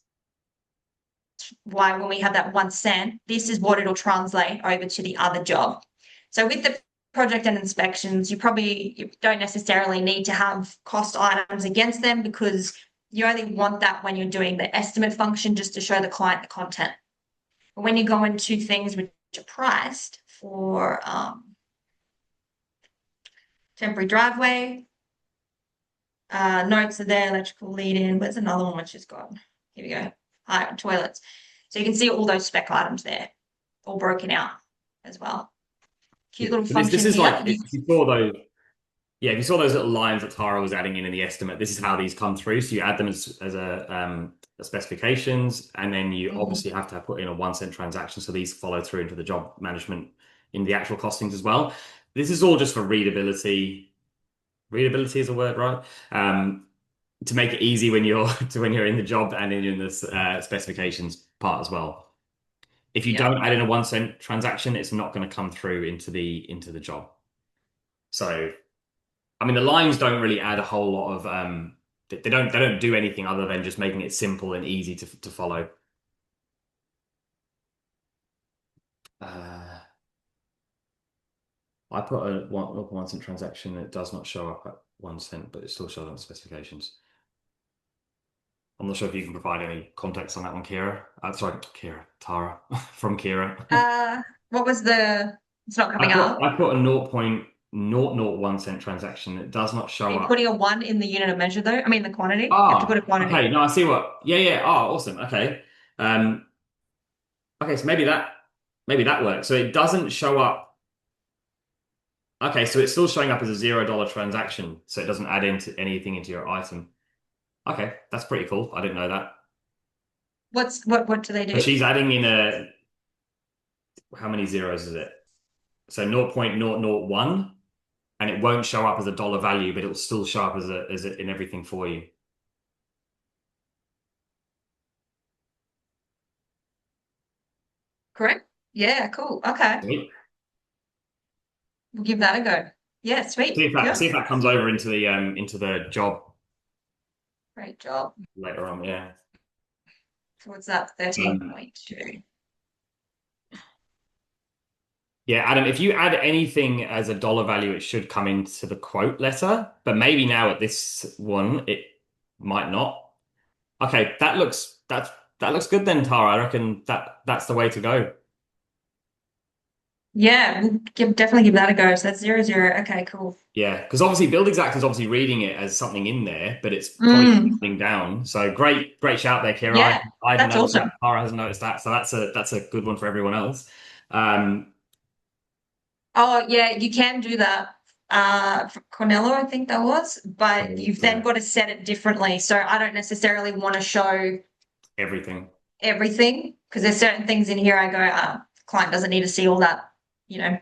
why when we have that 1 cent, this is what it'll translate over to the other job. So with the project and inspections, you don't necessarily need to have cost items against them because you only want that when you're doing the estimate function just to show the client the content. But when you go into things which are priced for temporary driveway, notes are there, electrical lead-in. Where's another one which is gone? Here we go. Toilets. So you can see all those spec items there, all broken out as well. Cute little function. This is like if you saw those. Yeah, if you saw those little lines that Tara was adding in the estimate, this is how these come through. So you add them as a specifications, and then you obviously have to put in a 1 cent transaction. So these follow through into the job management in the actual costings as well. This is all just for readability. Readability is a word, right? To make it easy when you're in the job and in the specifications part as well. If you don't add in a 1 cent transaction, it's not going to come through into the job. So, the lines don't really add a whole lot of they don't do anything other than just making it simple and easy to follow. I put a 1 cent transaction that does not show up at 1 cent, but it still shows on the specifications. I'm not sure if you can provide any context on that one, Kira. Tara from Kira. What was it's not coming up. I put a 0.001 cent transaction that does not show up. You're putting a 1 in the unit of measure though? The quantity? You have to put a quantity. Okay, no, I see what. Yeah. Oh, awesome. Okay. Okay, so maybe that works. So it doesn't show up Okay, so it's still showing up as a $0 transaction, so it doesn't add into anything into your item. Okay, that's pretty cool. I didn't know that. What do they So do? she's adding in a, how many zeros is it? So 0.001, and it won't show up as a dollar value, but it'll still show up as a in everything for you. Correct? Yeah, cool. Okay. Sweet. We'll give that a go. Yeah, sweet. Yeah. See if that comes over into the job Great job. later on. Yeah. So what's that? Um, 13.2. yeah, Adam, if you add anything as a dollar value, it should come into the quote letter, but maybe now at this one it might not. Okay, that looks good then, Tara. I reckon that's the way to go. Yeah, we'll definitely give that a go. So that's 0, 0. Okay, cool. Yeah, because obviously Buildxact is obviously reading it as something in there, but it's probably Mm, something down. So great shout there, Kira. yeah, I hadn't that's noticed that. awesome. Tara hasn't noticed that, so that's a good one for everyone else. Oh, yeah, you can do that. For Cornello, I think that was, but you've then Yeah, got to set it differently. So I don't necessarily want to show everything. everything because there's certain things in here I go, client doesn't need to see all that, you know,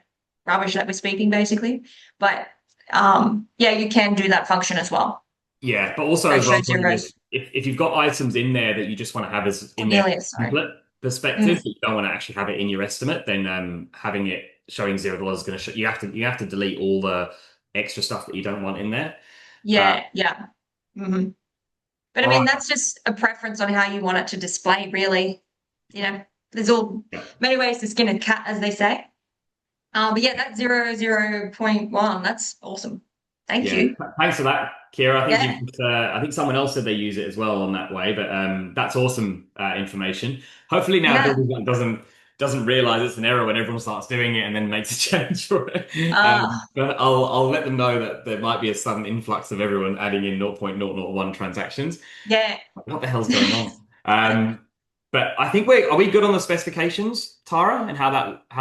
rubbish that we're speaking basically. But yeah, you can do that function as well. Yeah, but also as Ratio well, probably zeros. just if you've got items in there that you just want to have as in their Cornelius, sorry. template perspective, Mm, you don't want to actually have it in your estimate, then having it showing $0 is going to show you have to delete all the extra stuff that you don't want in there. Uh, yeah, yeah. Hmm. But I all mean, right. that's just a preference on how you want it to display, really. You know, there's all Yeah. many ways to skin a cat, as they say. But yeah, that's 0, 0.1. That's awesome. Thank Yeah, you. thanks for that, Kira. I think Yeah, you I think someone else said they use it as well on that way, but that's awesome information. Hopefully now yeah. Building doesn't realize it's an error when everyone starts doing it and then makes a change for it. Uh, But I'll let them know that there might be a sudden influx of everyone adding in 0.001 transactions. yeah. What the hell's going on? But I think are we good on the specifications, Tara, and how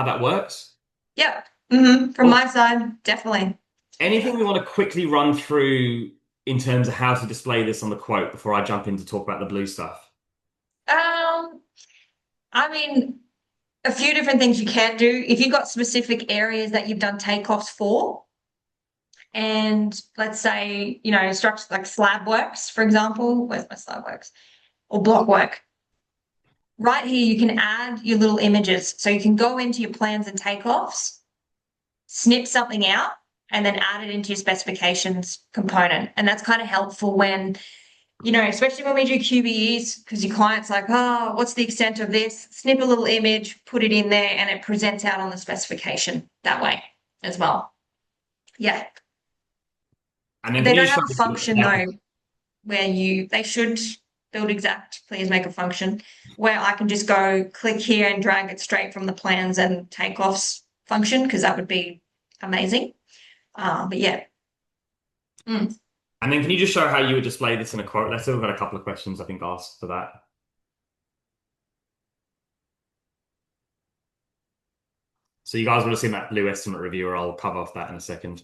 that works? Yeah. From Cool. my side, definitely. Anything we want to quickly run through in terms of how to display this on the quote before I jump in to talk about the blue stuff? Um, I mean, a few different things you can do. If you've got specific areas that you've done takeoffs for, and let's say, you know, structure like slab works, for example, where's my slab works? Or block work. Right here, you can add your little images. So you can go into your plans and takeoffs, snip something out, and then add it into your specifications component. And that's kind of helpful when, you know, especially when we do QBEs, because your client's like, oh, what's the extent of this? Snip a little image, put it in there, and it presents out on the specification that way as well. Yeah. And then They can you don't just have show a function though where they should Buildxact, please make a function where I can just go click here and drag it straight from the plans and takeoffs function, because that would be amazing. But yeah. Mm. and then can you just show how you would display this in a quote letter? We've got a couple of questions I think asked for that. So you guys would have seen that blue estimate reviewer. I'll cover off that in a second.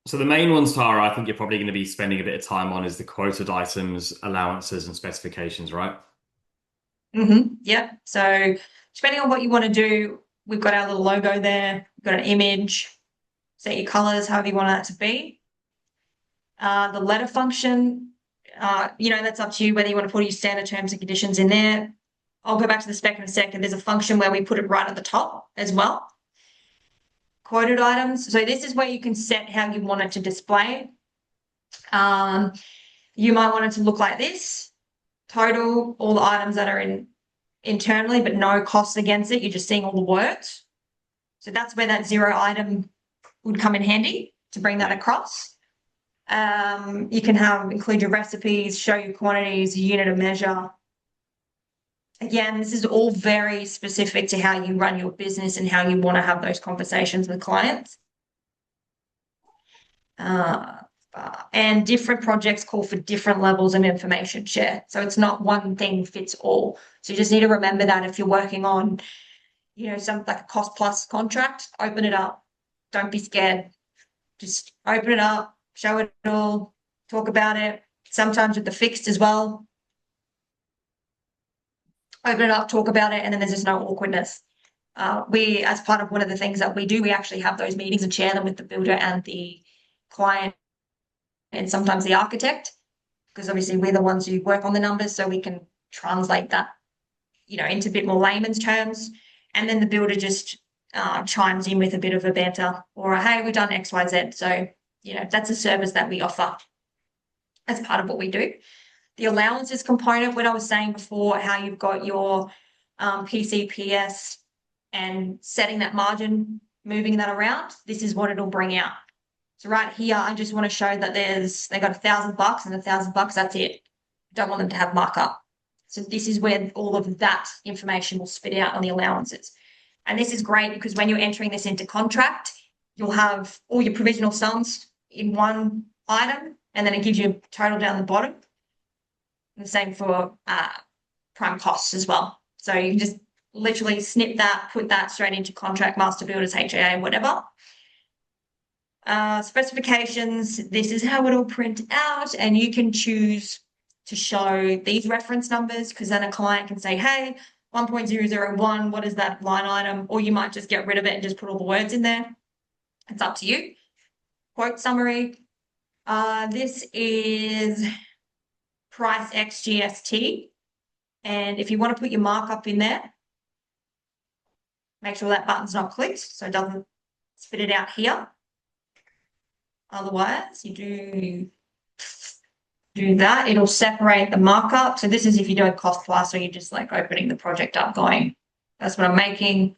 So the main ones, Tara, I think you're probably going to be spending a bit of time on is the quoted items, allowances, and specifications, right? Yeah. So depending on what you want to do, we've got our little logo there, we've got an image, set your colors, however you want that to be. The letter function, you know, that's up to you whether you want to put your standard terms and conditions in there. I'll go back to the spec in a second. There's a function where we put it right at the top as well. Quoted items. So this is where you can set how you want it to display. You might want it to look like this. Total, all the items that are in internally, but no costs against it. You're just seeing all the words. So that's where that zero item would come in handy to bring that across. You can include your recipes, show your quantities, your unit of measure. Again, this is all very specific to how you run your business and how you want to have those conversations with clients. And different projects call for different levels of information share. So it's not one thing fits all. So you just need to remember that if you're working on, some like a cost plus contract, open it up. Don't be scared. Just open it up, show it all, talk about it. Sometimes with the fixed as well. Open it up, talk about it, and then there's just no awkwardness. We, as part of one of the things that we do, we actually have those meetings and share them with the builder and the client and sometimes the architect, because obviously we're the ones who work on the numbers, so we can translate that, into a bit more layman's terms. And then the builder just chimes in with a bit of a banter or hey, we've done X, Y, Z. So, that's a service that we offer as part of what we do. The allowances component, when I was saying before, how you've got your PCPS and setting that margin, moving that around, this is what it'll bring out. So right here, I just want to show that they got $1,000 and $1,000, that's it. Don't want them to have markup. So this is where all of that information will spit out on the allowances. And this is great because when you're entering this into contract, you'll have all your provisional sums in one item, and then it gives you a total down the bottom. And the same for prime costs as well. So you can just literally snip that, put that straight into contract, master builders, HAA, whatever. Specifications, this is how it'll print out, and you can choose to show these reference numbers because then a client can say, hey, 1.001, what is that line item? Or you might just get rid of it and just put all the words in there. It's up to you. Quote summary. This is price X GST. And if you want to put your markup in there, make sure that button's not clicked so it doesn't spit it out here. Otherwise, you do that, it'll separate the markup. So this is if you do a cost plus or you're just like opening the project up going, that's what I'm making.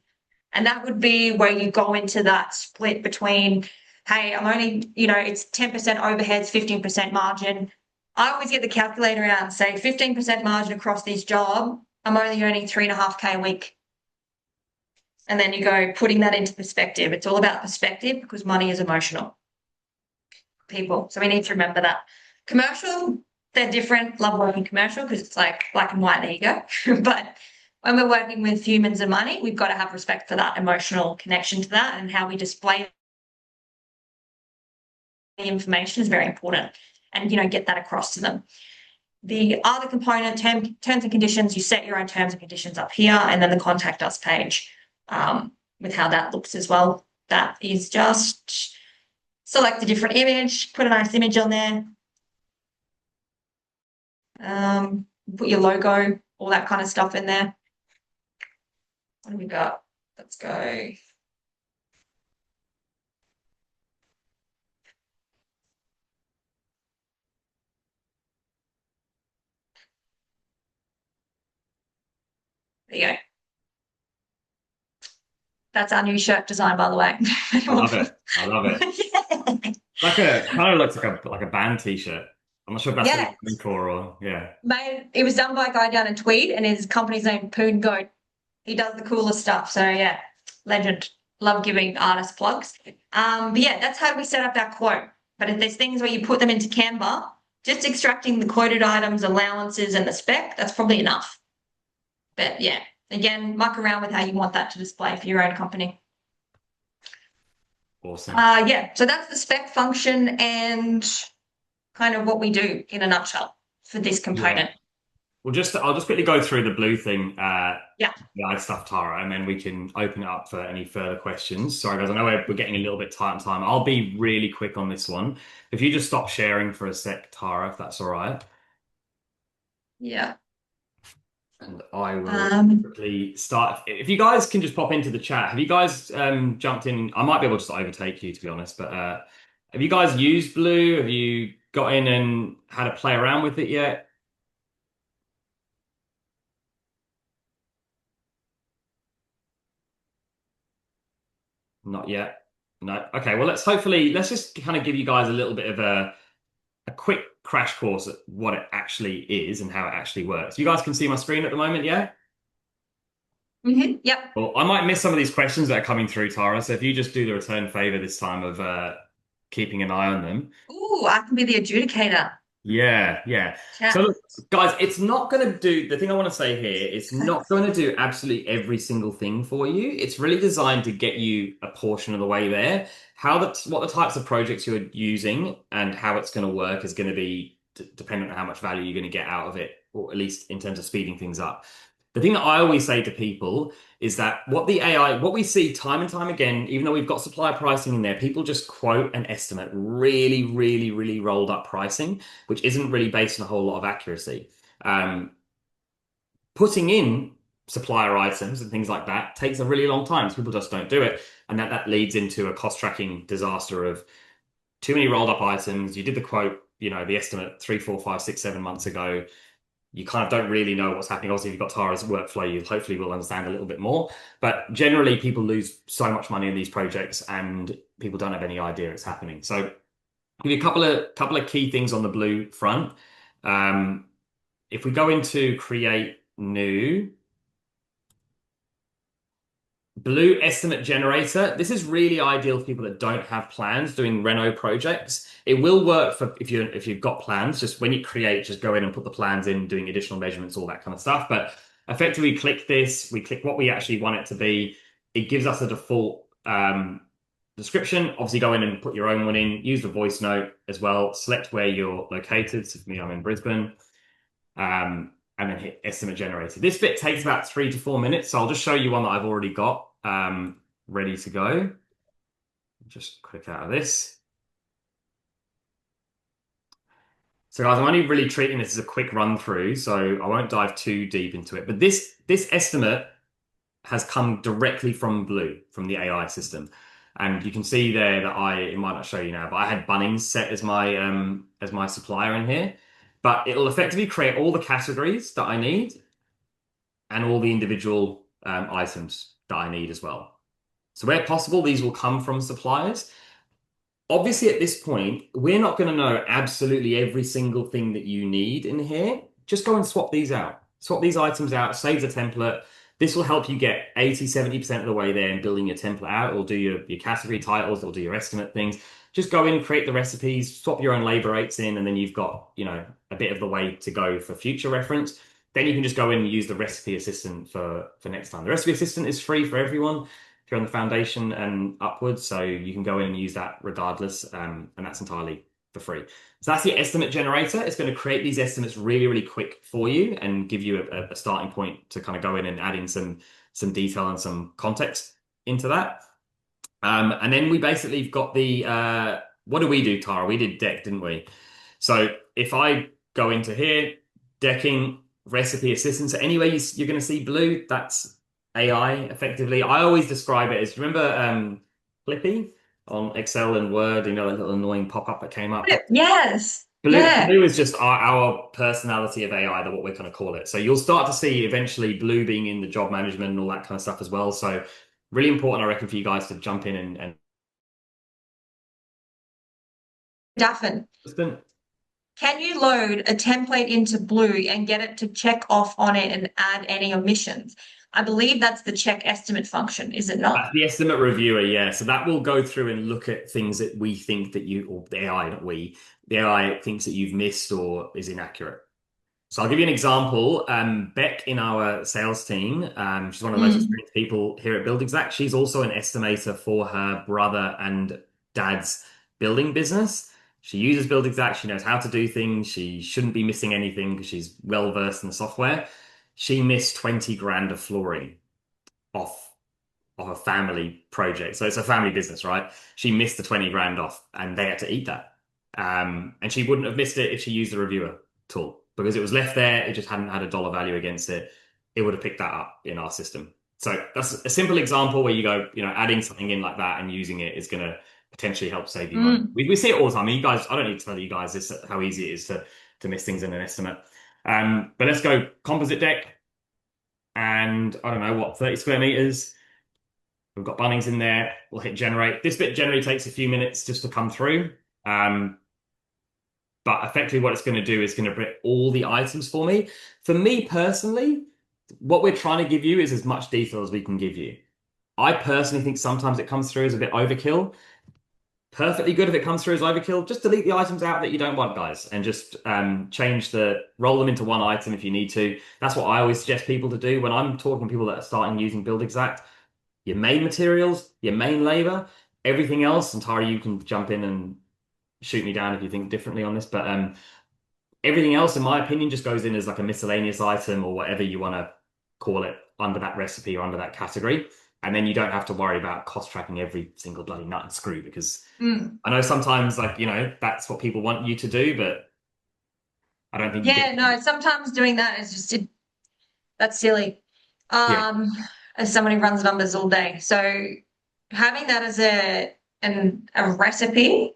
And that would be where you go into that split between, hey, I'm only, it's 10% overheads, 15% margin. I always get the calculator out and say 15% margin across this job, I'm only earning 3.5K a week. And then you go putting that into perspective. It's all about perspective because money is emotional. People. So we need to remember that. Commercial, they're different. Love working commercial because it's like black and white, there you go. But when we're working with humans and money, we've got to have respect for that emotional connection to that, and how we display the information is very important, and get that across to them. The other component, terms and conditions, you set your own terms and conditions up here, and then the contact us page with how that looks as well. That is just select a different image, put a nice image on there, put your logo, all that kind of stuff in there. What do we got? Let's go. There you go. That's our new shirt design, by the way. I love it. I love it. Yeah. Kind of looks like a band t-shirt. I'm not sure if that's what you're looking for or Mate, it was done by a guy down in Tweed, and his company's name Poon Goat. He does the coolest stuff. So yeah, legend. Love giving artists plugs. But yeah, that's how we set up our quote. But if there's things where you put them into Canva, just extracting the quoted items, allowances, and the spec, that's probably enough. But yeah, again, muck around with how you want that to display for your own company. Awesome. Yeah, so that's the spec function and kind of what we do in a nutshell for this component. Yeah. Well, I'll just quickly go through the blue thing, the stuff, Tara, and then we can open it up for any further questions. Sorry, guys, I know we're getting a little bit tight on time. I'll be really quick on this one. If you just stop sharing for a sec, Tara, if that's all right. Yeah. And I will quickly start. If you guys can just pop into the chat, have you guys jumped in? I might be able to overtake you, to be honest, but have you guys used Blue? Have you got in and had a play around with it yet? Not yet. No. Okay. Well, let's just kind of give you guys a little bit of a quick crash course at what it actually is and how it actually works. You guys can see my screen at the moment, yeah? Mm-hmm. Yep. Well, I might miss some of these questions that are coming through, Tara. So if you just do the return favor this time of keeping an eye on them. Ooh, I can be the adjudicator. Yeah, yeah. So Chat. look, guys, it's not going to do the thing I want to say here. It's not going to do absolutely every single thing for you. It's really designed to get you a portion of the way there. What the types of projects you're using and how it's going to work is going to be dependent on how much value you're going to get out of it, or at least in terms of speeding things up. The thing that I always say to people is that what we see time and time again, even though we've got supplier pricing in there, people just quote an estimate, really, really, really rolled up pricing, which isn't really based on a whole lot of accuracy. Um, Putting in supplier items and things like that takes a really long time. So people just don't do it. And that leads into a cost tracking disaster of too many rolled up items. You did the quote, the estimate 3, 4, 5, 6, 7 months ago. You kind of don't really know what's happening. Obviously, if you've got Tara's workflow, you hopefully will understand a little bit more. But generally, people lose so much money in these projects and people don't have any idea it's happening. So I'll give you a couple of key things on the blue front. Um, if we go into create new blue estimate generator, this is really ideal for people that don't have plans doing Reno projects. It will work for if you've got plans. Just when you create, just go in and put the plans in, doing additional measurements, all that kind of stuff. But effectively, click this. We click what we actually want it to be. It gives us a default description. Obviously, go in and put your own one in. Use the voice note as well. Select where you're located. So for me, I'm in Brisbane. And then hit estimate generator. This bit takes about 3 to 4 minutes, so I'll just show you one that I've already got ready to go. Just click out of this. So guys, I'm only really treating this as a quick run through, so I won't dive too deep into it. But this estimate has come directly from Blue, from the AI system. And you can see there that it might not show you now, but I had Bunnings set as my supplier in here. But it'll effectively create all the categories that I need and all the individual items that I need as well. So where possible, these will come from suppliers. Obviously, at this point, we're not going to know absolutely every single thing that you need in here. Just go and swap these out. Swap these items out, save the template. This will help you get 80, 70% of the way there in building your template out. It'll do your category titles, it'll do your estimate things. Just go in, create the recipes, swap your own labor rates in, and then you've got, a bit of the way to go for future reference. Then you can just go in and use the recipe assistant for next time. The recipe assistant is free for everyone if you're on the foundation and upwards, so you can go in and use that regardless, and that's entirely for free. So that's the estimate generator. It's going to create these estimates really, really quick for you and give you a starting point to kind of go in and add in some detail and some context into that. And then we basically have got what do we do, Tara? We did deck, didn't we? So if I go into here, decking, recipe assistance, so anywhere you're going to see blue, that's AI effectively. I always describe it as, remember Flippy on Excel and Word, that little annoying pop-up that came up? Yes. Yeah. Blue is just our personality of AI, that what we're going to call it. So you'll start to see eventually blue being in the job management and all that kind of stuff as well. So really important, I reckon, for you guys to jump in and Duffin. listen. Can you load a template into Blue and get it to check off on it and add any omissions? I believe that's the check estimate function, is it not? That's the estimate reviewer, yeah. So that will go through and look at things that we think that or the AI, not we, the AI thinks that you've missed or is inaccurate. So I'll give you an example. Beck in our sales team, she's one of the most Mm. experienced people here at Buildxact. She's also an estimator for her brother and dad's building business. She uses Buildxact. She knows how to do things. She shouldn't be missing anything because she's well versed in the software. She missed 20 grand of flooring off of a family project. So it's a family business, right? She missed the 20 grand off and they had to eat that. And she wouldn't have missed it if she used the reviewer tool because it was left there. It just hadn't had a dollar value against it. It would have picked that up in our system. So that's a simple example where you go, adding something in like that and using it is going to potentially help save you money. Mm. We see it all the time. I mean, you guys, I don't need to tell you guys this, how easy it is to miss things in an estimate. But let's go composite deck and I don't know what, 30 square meters. We've got Bunnings in there. We'll hit generate. This bit generally takes a few minutes just to come through. But effectively what it's going to do is going to bring all the items for me. For me personally, what we're trying to give you is as much detail as we can give you. I personally think sometimes it comes through as a bit overkill. perfectly good if it comes through as overkill. Just delete the items out that you don't want, guys, and just roll them into one item if you need to. That's what I always suggest people to do when I'm talking to people that are starting using Buildxact. Your main materials, your main labor, everything else, and Tara, you can jump in and shoot me down if you think differently on this, but everything else, in my opinion, just goes in as like a miscellaneous item or whatever you want to call it under that recipe or under that category. And then you don't have to worry about cost tracking every single bloody nut and screw because I know sometimes, like, that's what people want you to do, but I don't think you Yeah, get. no, sometimes doing that is just that's silly. Yeah, As someone who runs numbers all day. So having that as a recipe,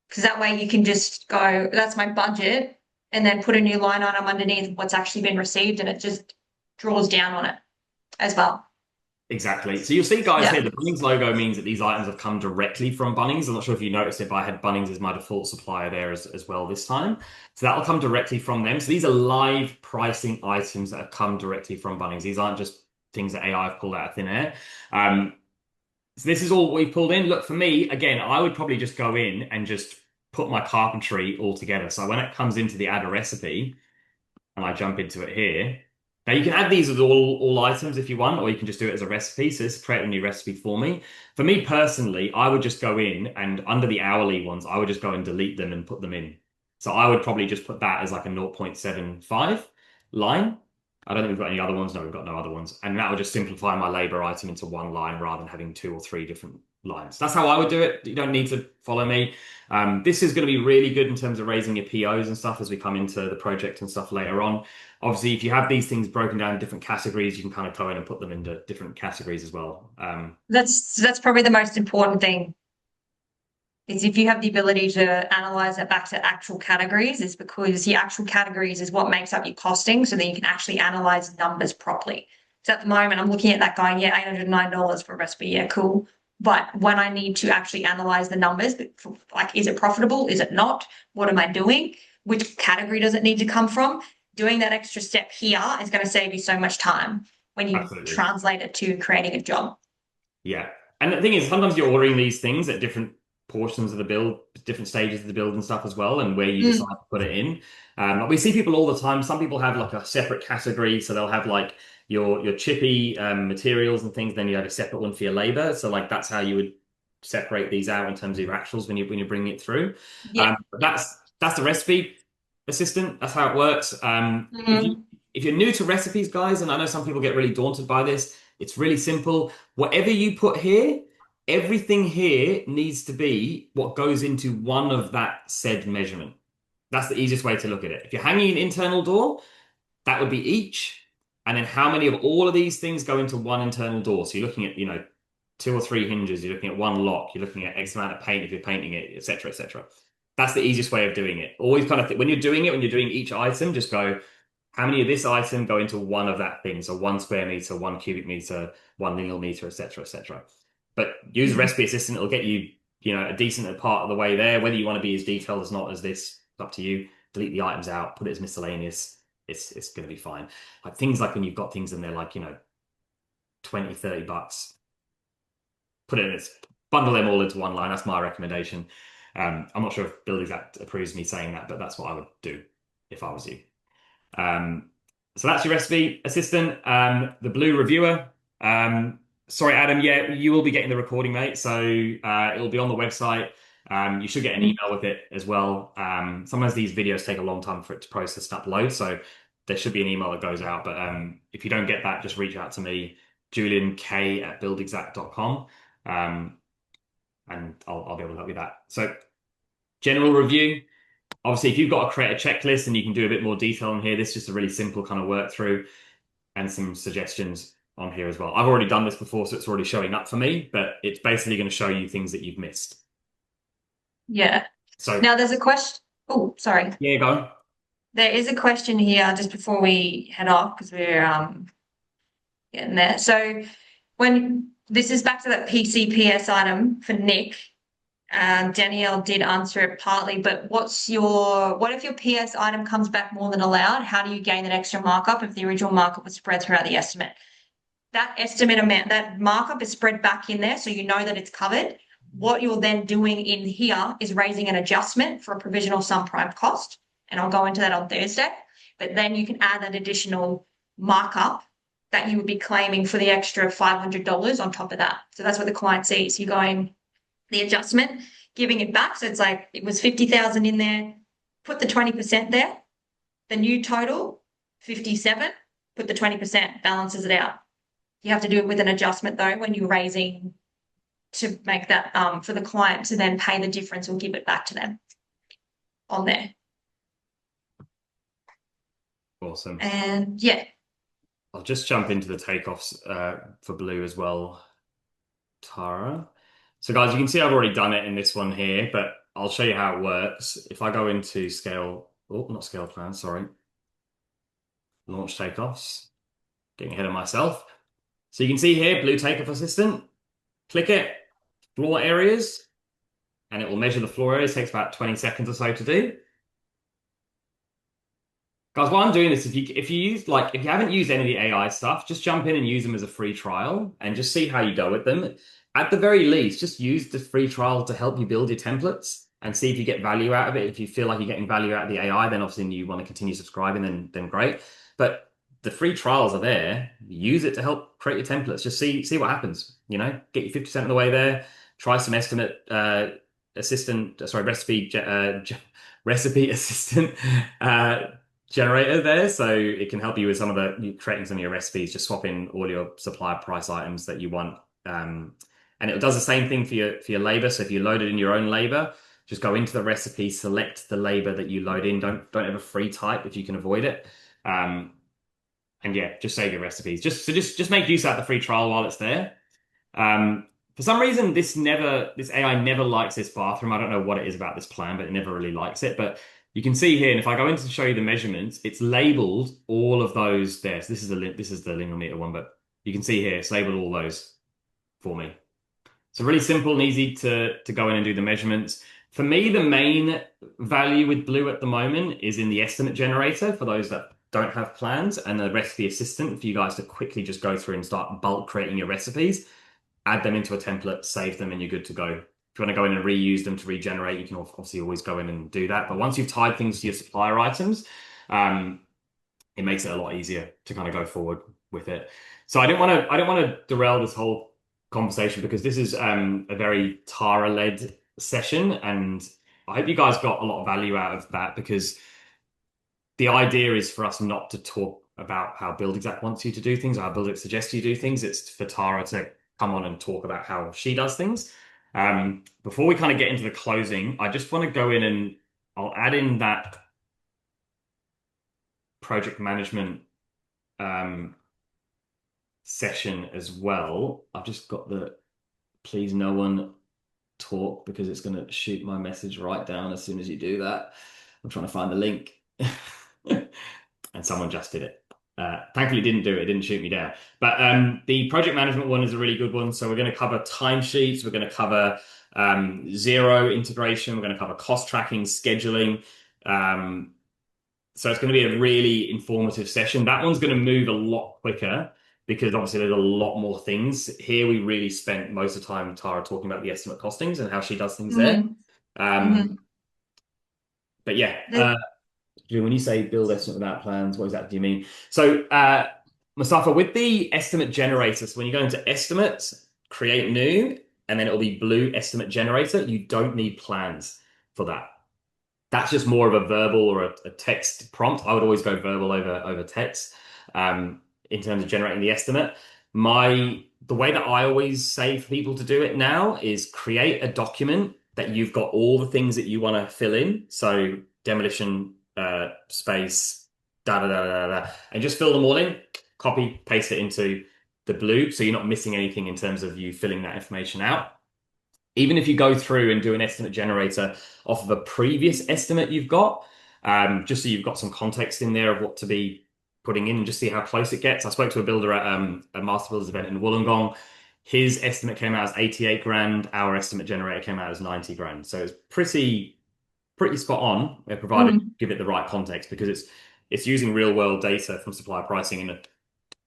because that way you can just go, that's my budget, and then put a new line item underneath what's actually been received, and it just draws down on it as well. exactly. So you'll see, guys, Yeah. here, the Bunnings logo means that these items have come directly from Bunnings. I'm not sure if you noticed it, but I had Bunnings as my default supplier there as well this time. So that'll come directly from them. So these are live pricing items that have come directly from Bunnings. These aren't just things that AI have pulled out of thin air. Um, So this is all we've pulled in. Look, for me, again, I would probably just go in and just put my carpentry all together. So when it comes into the add a recipe and I jump into it here, now you can add these as all items if you want, or you can just do it as a recipe. So this create a new recipe for me. For me personally, I would just go in and under the hourly ones, I would just go and delete them and put them in. So I would probably just put that as like a 0.75 line. I don't think we've got any other ones. No, we've got no other ones. And that will just simplify my labor item into one line rather than having two or three different lines. That's how I would do it. You don't need to follow me. This is going to be really good in terms of raising your POs and stuff as we come into the project and stuff later on. Obviously, if you have these things broken down in different categories, you can kind of go in and put them into different categories as well. That's probably the most important thing is if you have the ability to analyze it back to actual categories, is because the actual categories is what makes up your costing, so that you can actually analyze numbers properly. So at the moment, I'm looking at that going, yeah, $809 for a recipe, yeah, cool. But when I need to actually analyze the numbers, like, is it profitable? Is it not? What am I doing? Which category does it need to come from? Doing that extra step here is going to save you so much time when you Absolutely. translate it to creating a job. Yeah. And the thing is, sometimes you're ordering these things at different portions of the build, different stages of the build and stuff as well, and where you Mm. decide to put it in. We see people all the time. Some people have like a separate category, so they'll have like your chippy materials and things. Then you have a separate one for your labor. So like that's how you would separate these out in terms of your actuals when you're bringing it through. Yeah. But that's the recipe assistant. That's how it works. Mhm. If you're new to recipes, guys, and I know some people get really daunted by this, it's really simple. Whatever you put here, everything here needs to be what goes into one of that said measurement. That's the easiest way to look at it. If you're hanging an internal door, that would be each. And then how many of all of these things go into one internal door? So you're looking at, two or three hinges, you're looking at one lock, you're looking at X amount of paint if you're painting it, etc., etc. That's the easiest way of doing it. Always kind of when you're doing it, when you're doing each item, just go, how many of this item go into one of that thing? So 1 square meter, 1 cubic meter, 1 linear meter, etc., etc. But use Recipe Assistant; it'll get you, a decent part of the way there. Whether you want to be as detailed as not as this, it's up to you. Delete the items out, put it as miscellaneous. It's going to be fine. Like things like when you've got things in there, like 20, $30, put it in this, bundle them all into one line. That's my recommendation. I'm not sure if Buildxact approves me saying that, but that's what I would do if I was you. So that's your recipe assistant. The blue reviewer. Sorry, Adam. Yeah, you will be getting the recording, mate. So it'll be on the website. You should get an email with it as well. Sometimes these videos take a long time for it to process and upload, so there should be an email that goes out. But if you don't get that, just reach out to me, juliank@buildxact.com, and I'll be able to help you with that. So general review. Obviously, if you've got to create a checklist and you can do a bit more detail on here, this is just a really simple kind of work through and some suggestions on here as well. I've already done this before, so it's already showing up for me, but it's basically going to show you things that you've missed. Yeah. So Now there's a question. Oh, sorry. yeah, go on. There is a question here just before we head off because we're getting there. So when this is back to that PCPS item for Nick, Danielle did answer it partly, but what if your PS item comes back more than allowed? How do you gain that extra markup if the original markup was spread throughout the estimate? That estimate amount, that markup is spread back in there, so you know that it's covered. What you're then doing in here is raising an adjustment for a provisional sum prime cost. And I'll go into that on Thursday. But then you can add that additional markup that you would be claiming for the extra $500 on top of that. So that's what the client sees. You're going the adjustment, giving it back. So it's like it was 50,000 in there, put the 20% there. The new total, 57, put the 20%, balances it out. You have to do it with an adjustment though when you're raising to make that for the client to then pay the difference or give it back to them on there. Awesome. And yeah. I'll just jump into the takeoffs for Blue as well, Tara. So guys, you can see I've already done it in this one here, but I'll show you how it works. If I go into scale, oh, not scale plan, sorry. Launch takeoffs, getting ahead of myself. So you can see here, Blue Takeoff Assistant, click it, floor areas, and it will measure the floor areas. It takes about 20 seconds or so to do. Guys, while I'm doing this, if you haven't used any of the AI stuff, just jump in and use them as a free trial and just see how you go with them. At the very least, just use the free trial to help you build your templates and see if you get value out of it. If you feel like you're getting value out of the AI, then obviously you want to continue subscribing, then great. But the free trials are there. Use it to help create your templates. Just see what happens. You know, get you 50% of the way there. Try some recipe assistant generator there, so it can help you with creating some of your recipes. Just swap in all your supplier price items that you want, and it does the same thing for your labor. So if you load it in your own labor, just go into the recipe, select the labor that you load in. Don't ever free type if you can avoid it. And yeah, just save your recipes. Just make use of the free trial while it's there. For some reason, this AI never likes this bathroom. I don't know what it is about this plan, but it never really likes it. But you can see here, and if I go in to show you the measurements, it's labeled all of those there. So this is the linear meter one, but you can see here, it's labeled all those for me. So really simple and easy to go in and do the measurements. For me, the main value with Blue at the moment is in the estimate generator for those that don't have plans, and the recipe assistant for you guys to quickly just go through and start bulk creating your recipes, add them into a template, save them, and you're good to go. If you want to go in and reuse them to regenerate, you can obviously always go in and do that. But once you've tied things to your supplier items, it makes it a lot easier to kind of go forward with it. So I don't want to derail this whole conversation because this is a very Tara-led session, and I hope you guys got a lot of value out of that, because the idea is for us not to talk about how Buildxact wants you to do things or how Buildxact suggests you do things. It's for Tara to come on and talk about how she does things. Before we kind of get into the closing, I just want to go in and I'll add in that project management session as well. I've just got the please no one talk because it's going to shoot my message right down as soon as you do that. I'm trying to find the link. And someone just did it. Thankfully, it didn't do it. It didn't shoot me down. But the project management one is a really good one. So we're going to cover timesheets. We're going to cover Xero integration. We're going to cover cost tracking, scheduling. So it's going to be a really informative session. That one's going to move a lot quicker because obviously there's a lot more things. Here we really spent most of the time, Tara, talking about the estimate costings and how she does things there. But yeah, when you say build estimate without plans, what exactly do you mean? So Mustafa, with the estimate generator, so when you go into estimates, create new, and then it'll be Blue estimate generator, you don't need plans for that. That's just more of a verbal or a text prompt. I would always go verbal over text in terms of generating the estimate. The way that I always say for people to do it now is create a document that you've got all the things that you want to fill in. So demolition, space, and just fill them all in, copy, paste it into the Blue. So you're not missing anything in terms of you filling that information out. Even if you go through and do an estimate generator off of a previous estimate you've got, just so you've got some context in there of what to be putting in and just see how close it gets. I spoke to a builder at a Master Builders event in Wollongong. His estimate came out as 88 grand. Our estimate generator came out as 90 grand. So it's pretty spot on, provided you give it the right context, because it's using real world data from supplier pricing, and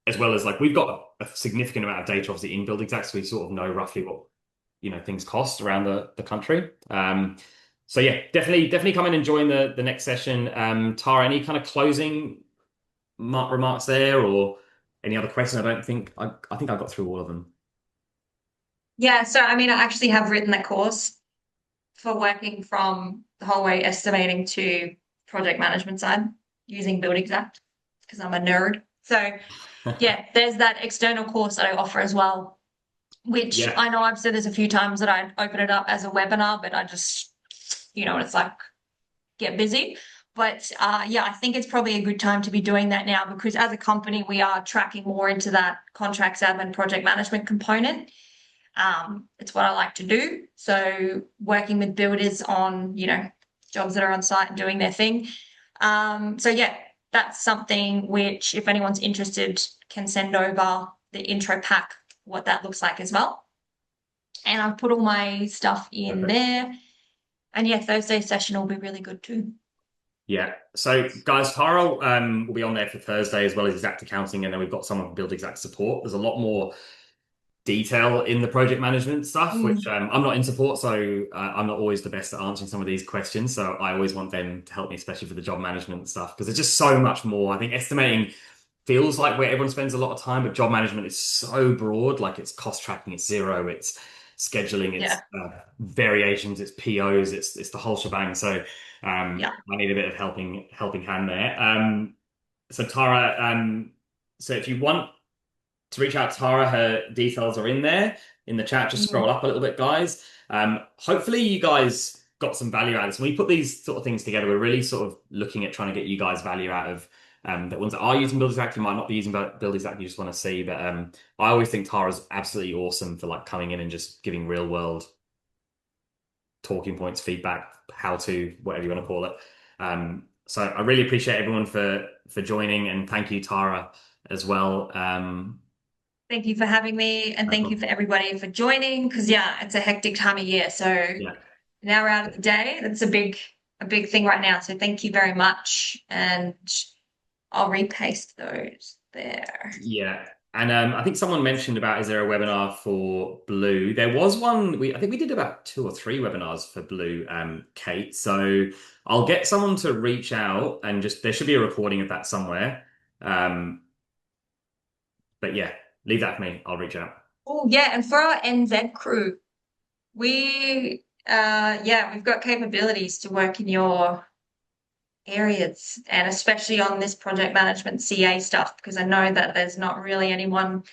as well as we've got a significant amount of data obviously in Buildxact, so we sort of know roughly things cost around the country. So yeah, definitely come in and join the next session. Tara, any kind of closing remarks there, or any other questions? I don't think I think I got through all of them. Yeah, so I mean, I actually have written that course for working from the whole way estimating to project management side using Buildxact because I'm a nerd. So yeah, there's that external course that I offer as well, which Yeah, I know I've said this a few times that I open it up as a webinar, but I just, it's like get busy. But yeah, I think it's probably a good time to be doing that now because as a company, we are tracking more into that contracts admin project management component. It's what I like to do. So working with builders on, jobs that are on site and doing their thing. So yeah, that's something which if anyone's interested can send over the intro pack, what that looks like as well. And I've put all my stuff in perfect. there. And yeah, Thursday session will be really good too. Yeah. So, guys, Tara will be on there for Thursday as well as Exact Accounting, and then we've got someone from Build Exact Support. There's a lot more detail in the project management stuff, which Mm, I'm not in support, so I'm not always the best at answering some of these questions. So I always want them to help me, especially for the job management stuff, because there's just so much more. I think estimating feels like where everyone spends a lot of time, but job management is so broad. Like it's cost tracking, it's zero, it's scheduling, yeah, it's variations, it's POs, it's the whole shebang. So yeah. I need a bit of helping hand there. So Tara, so if you want to reach out to Tara, her details are in there in the chat. Just Mm, scroll up a little bit, guys. Hopefully you guys got some value out of this. When we put these sort of things together, we're really sort of looking at trying to get you guys value out of the ones that are using Buildxact. You might not be using Buildxact, you just want to see. But I always think Tara's absolutely awesome for like coming in and just giving real world talking points, feedback, how to, whatever you want to call it. So I really appreciate everyone for joining, and thank you, Tara, as well. Thank you for having me and No thank you problem. for everybody for joining because yeah, it's a hectic time of year. So Yeah. now we're out of the day. That's a big thing right now. So thank you very much. And I'll repaste those there. Yeah. And I think someone mentioned about is there a webinar for Blue? There was one. I think we did about 2 or 3 webinars for Blue, Kate. So I'll get someone to reach out and just there should be a recording of that somewhere. Um, but yeah, leave that for me. I'll reach out. Oh yeah, and for our NZ crew, we've got capabilities to work in your areas and especially on this project management CA stuff because I know that there's not really anyone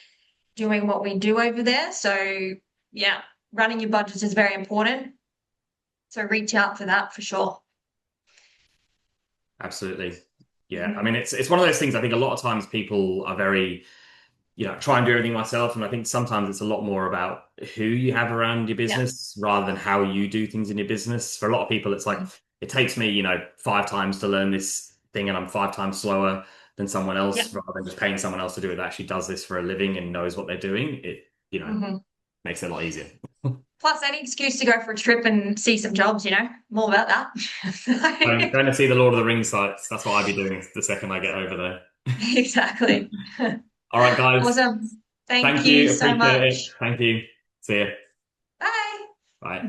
doing what we do over there. So yeah, running your budgets is very important. So reach out for that for sure. Absolutely. Yeah. I Mhm. mean, it's one of those things. I think a lot of times people are very try and do everything myself. And I think sometimes it's a lot more about who you have around your Yeah. business rather than how you do things in your business. For a lot of people, it's like Mm. it takes me, 5 times to learn this thing and I'm 5 times slower than someone Yeah. else rather than just paying someone else to do it that actually does this for a living and knows what they're doing. It Mhm. makes it a lot easier. Plus, any excuse to go for a trip and see some jobs, more about I'm that. going to see the Lord of the Rings sites. That's what I'd be doing the second I get over there. Exactly. All right, guys. Awesome. Thank Thank you you. so Appreciate it. much. Thank you. See you. Bye. Bye.